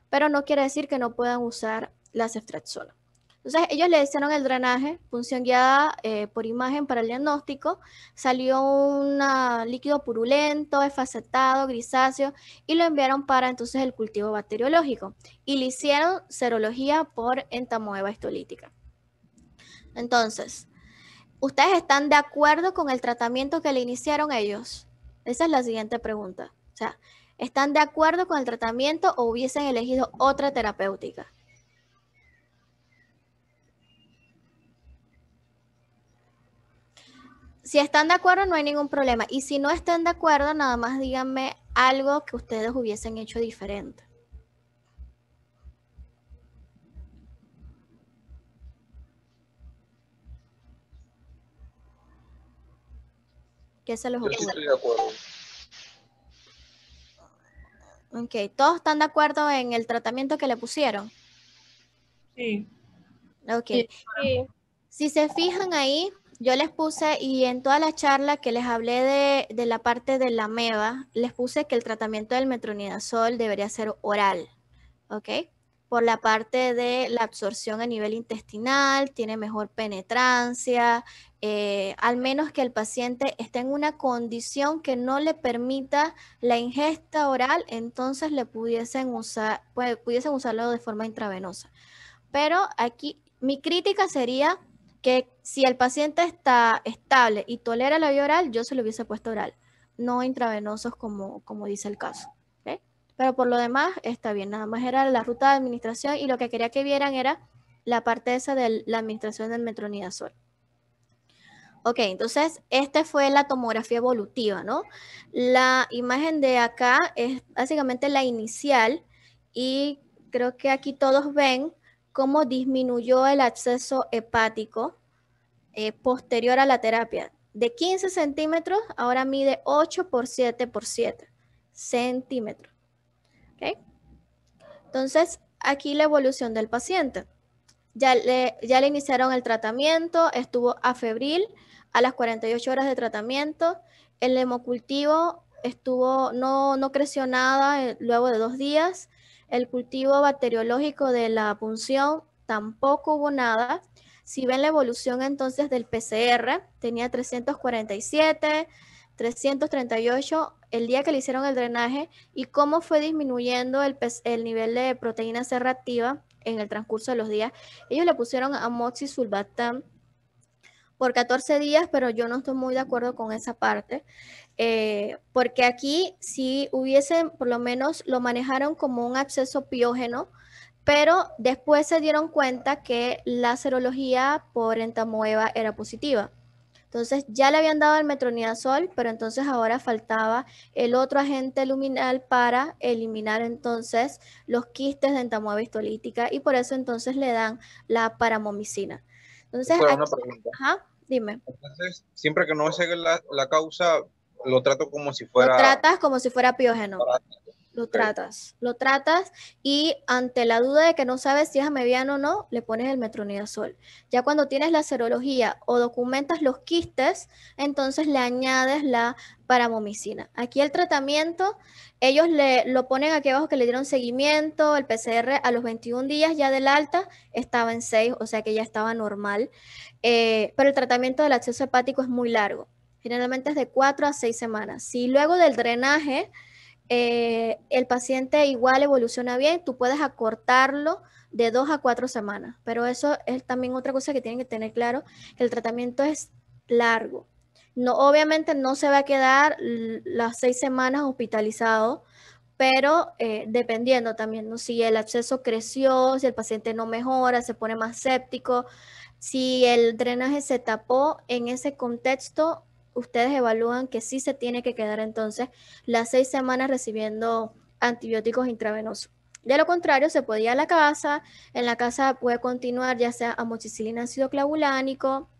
pero no quiere decir que no puedan usar la ceftriaxona. Entonces, ellos le hicieron el drenaje, punción guiada por imagen para el diagnóstico, salió un líquido purulento, esfacetado, grisáceo, y lo enviaron para entonces el cultivo bacteriológico. Y le hicieron serología por entamoeba histolítica. Entonces, ¿ustedes están de acuerdo con el tratamiento que le iniciaron ellos? Esa es la siguiente pregunta. O sea, ¿están de acuerdo con el tratamiento o hubiesen elegido otra terapéutica? Si están de acuerdo, no hay ningún problema. Y si no están de acuerdo, nada más díganme algo que ustedes hubiesen hecho diferente. ¿Qué se les ocurre? Yo sí estoy de acuerdo. Ok, ¿todos están de acuerdo en el tratamiento que le pusieron? Sí. Ok. Sí. Si se fijan ahí, yo les puse, y en toda la charla que les hablé de la parte de la ameba, les puse que el tratamiento del metronidazol debería ser oral, ¿ok? por la parte de la absorción a nivel intestinal, tiene mejor penetrancia, al menos que el paciente esté en una condición que no le permita la ingesta oral, entonces le pudiesen usarlo de forma intravenosa. Pero aquí mi crítica sería que si el paciente está estable y tolera la vía oral, yo se lo hubiese puesto oral, no intravenosos como dice el caso. Pero por lo demás está bien, nada más era la ruta de administración y lo que quería que vieran era la parte esa de la administración del metronidazol. Ok, entonces esta fue la tomografía evolutiva, ¿no? La imagen de acá es básicamente la inicial y creo que aquí todos ven cómo disminuyó el absceso hepático posterior a la terapia. De 15 centímetros, ahora mide 8 por 7 por 7 centímetros. ¿Okay? Entonces, aquí la evolución del paciente. Ya le iniciaron el tratamiento, estuvo afebril a las 48 horas de tratamiento. El hemocultivo no creció nada luego de 2 días. El cultivo bacteriológico de la punción tampoco hubo nada. Si ven la evolución entonces del PCR, tenía 347, 338 el día que le hicieron el drenaje y cómo fue disminuyendo el nivel de proteína C reactiva en el transcurso de los días. Ellos le pusieron amoxicilbactam por 14 días, pero yo no estoy muy de acuerdo con esa parte, porque aquí si hubiesen, por lo menos lo manejaron como un absceso piógeno, pero después se dieron cuenta que la serología por entamoeba era positiva. Entonces ya le habían dado el metronidazol, pero entonces ahora faltaba el otro agente luminal para eliminar entonces los quistes de entamoeba histolítica y por eso entonces le dan la paramomicina. Entonces, una pregunta. Ajá, dime. Entonces, siempre que no sé la causa, lo trato como si fuera... Lo tratas como si fuera piógeno. Lo tratas y ante la duda de que no sabes si es amebiano o no, le pones el metronidazol. Ya cuando tienes la serología o documentas los quistes, entonces le añades la paramomicina. Aquí el tratamiento, ellos lo ponen aquí abajo que le dieron seguimiento, el PCR a los 21 días ya del alta estaba en 6, o sea que ya estaba normal. Pero el tratamiento del absceso hepático es muy largo. Generalmente es de 4 a 6 semanas. Si luego del drenaje el paciente igual evoluciona bien, tú puedes acortarlo de 2 a 4 semanas, pero eso es también otra cosa que tienen que tener claro, que el tratamiento es largo. No, obviamente no se va a quedar las 6 semanas hospitalizado, pero dependiendo también, ¿no? Si el absceso creció, si el paciente no mejora, se pone más séptico, si el drenaje se tapó, en ese contexto ustedes evalúan que sí se tiene que quedar entonces las 6 semanas recibiendo antibióticos intravenosos. De lo contrario, se puede ir a la casa, en la casa puede continuar ya sea amoxicilina ácido clavulánico,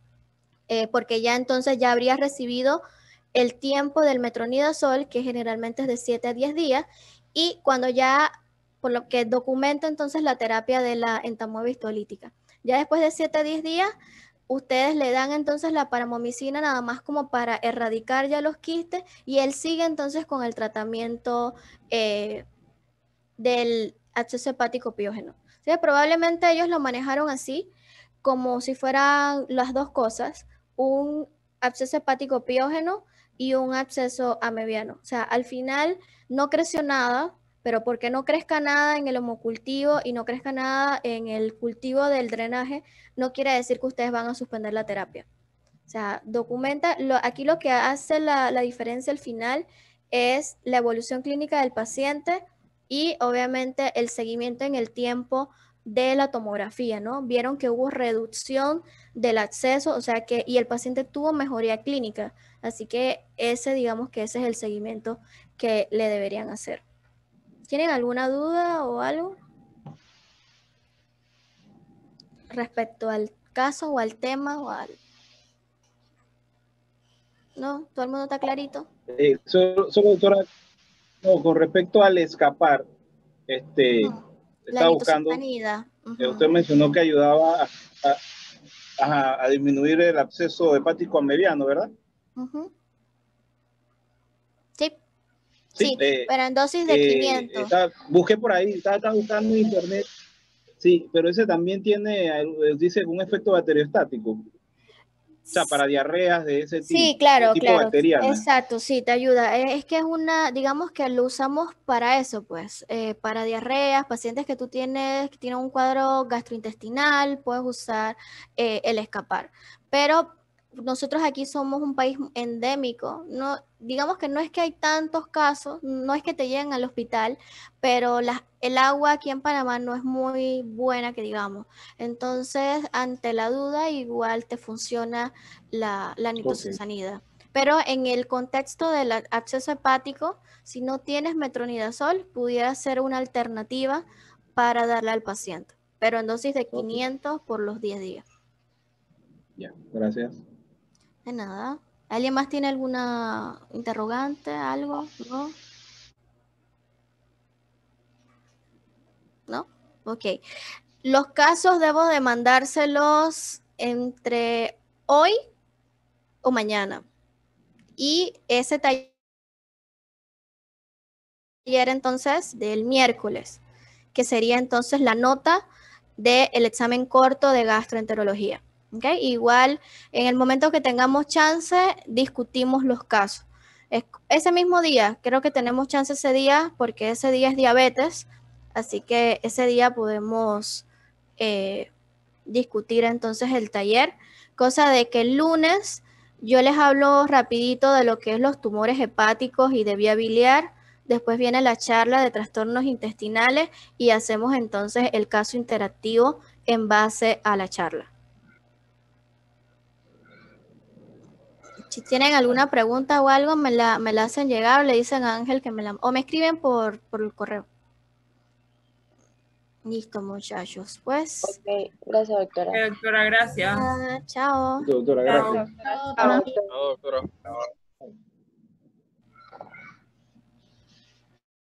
porque ya entonces ya habría recibido el tiempo del metronidazol, que generalmente es de 7 a 10 días, y cuando ya, por lo que documenta entonces la terapia de la entamoeba histolítica. Ya después de 7 a 10 días, ustedes le dan entonces la paramomicina nada más como para erradicar ya los quistes y él sigue entonces con el tratamiento del absceso hepático piógeno. ¿Sí? Probablemente ellos lo manejaron así, como si fueran las dos cosas, un absceso hepático piógeno y un absceso amebiano. O sea, al final no creció nada, pero porque no crezca nada en el hemocultivo y no crezca nada en el cultivo del drenaje, no quiere decir que ustedes van a suspender la terapia. O sea, documenta, aquí lo que hace la diferencia al final es la evolución clínica del paciente y obviamente el seguimiento en el tiempo de la tomografía, ¿no? Vieron que hubo reducción del absceso, o sea que, y el paciente tuvo mejoría clínica. Así que digamos que ese es el seguimiento que le deberían hacer. ¿Tienen alguna duda o algo respecto al caso o al tema o al... ¿No? ¿Todo el mundo está clarito? Solo, doctora, no, con respecto al escapar, estaba buscando, usted mencionó que ayudaba a disminuir el absceso hepático amebiano, ¿verdad? Sí, pero en dosis de 500. Busqué por ahí, estaba buscando en internet Sí, pero ese también tiene, dice, un efecto bacteriostático. O sea, para diarreas de ese tipo. Sí, claro, tipo claro. bacteriana. Exacto, sí, te ayuda. Es que es una, digamos que lo usamos para eso, pues, para diarreas, pacientes que tú tienes, que tienen un cuadro gastrointestinal, puedes usar el escapar. Pero nosotros aquí somos un país endémico, no, digamos que no es que hay tantos casos, no es que te lleguen al hospital, pero el agua aquí en Panamá no es muy buena, que digamos. Entonces, ante la duda, igual te funciona la nitoxasanida. Pero en el contexto del absceso hepático, si no tienes metronidazol, pudiera ser una alternativa para darle al paciente, pero en dosis de 500 por los 10 días. Ya, gracias. De nada. ¿Alguien más tiene alguna interrogante, algo? ¿No? ¿No? Ok. Los casos debo de mandárselos entre hoy o mañana. Y ese taller entonces del miércoles, que sería entonces la nota del examen corto de gastroenterología. ¿Okay? Igual, en el momento que tengamos chance, discutimos los casos. Ese mismo día, creo que tenemos chance ese día, porque ese día es diabetes, así que ese día podemos discutir entonces el taller, cosa de que el lunes yo les hablo rapidito de lo que es los tumores hepáticos y de vía biliar. Después viene la charla de trastornos intestinales y hacemos entonces el caso interactivo en base a la charla. Si tienen alguna pregunta o algo, me la hacen llegar o le dicen a Ángel que o me escriben por el correo. Listo, muchachos. Pues. Ok, gracias, doctora. Doctora, gracias. Chao. Doctora, gracias. Chao, Chao, doctora.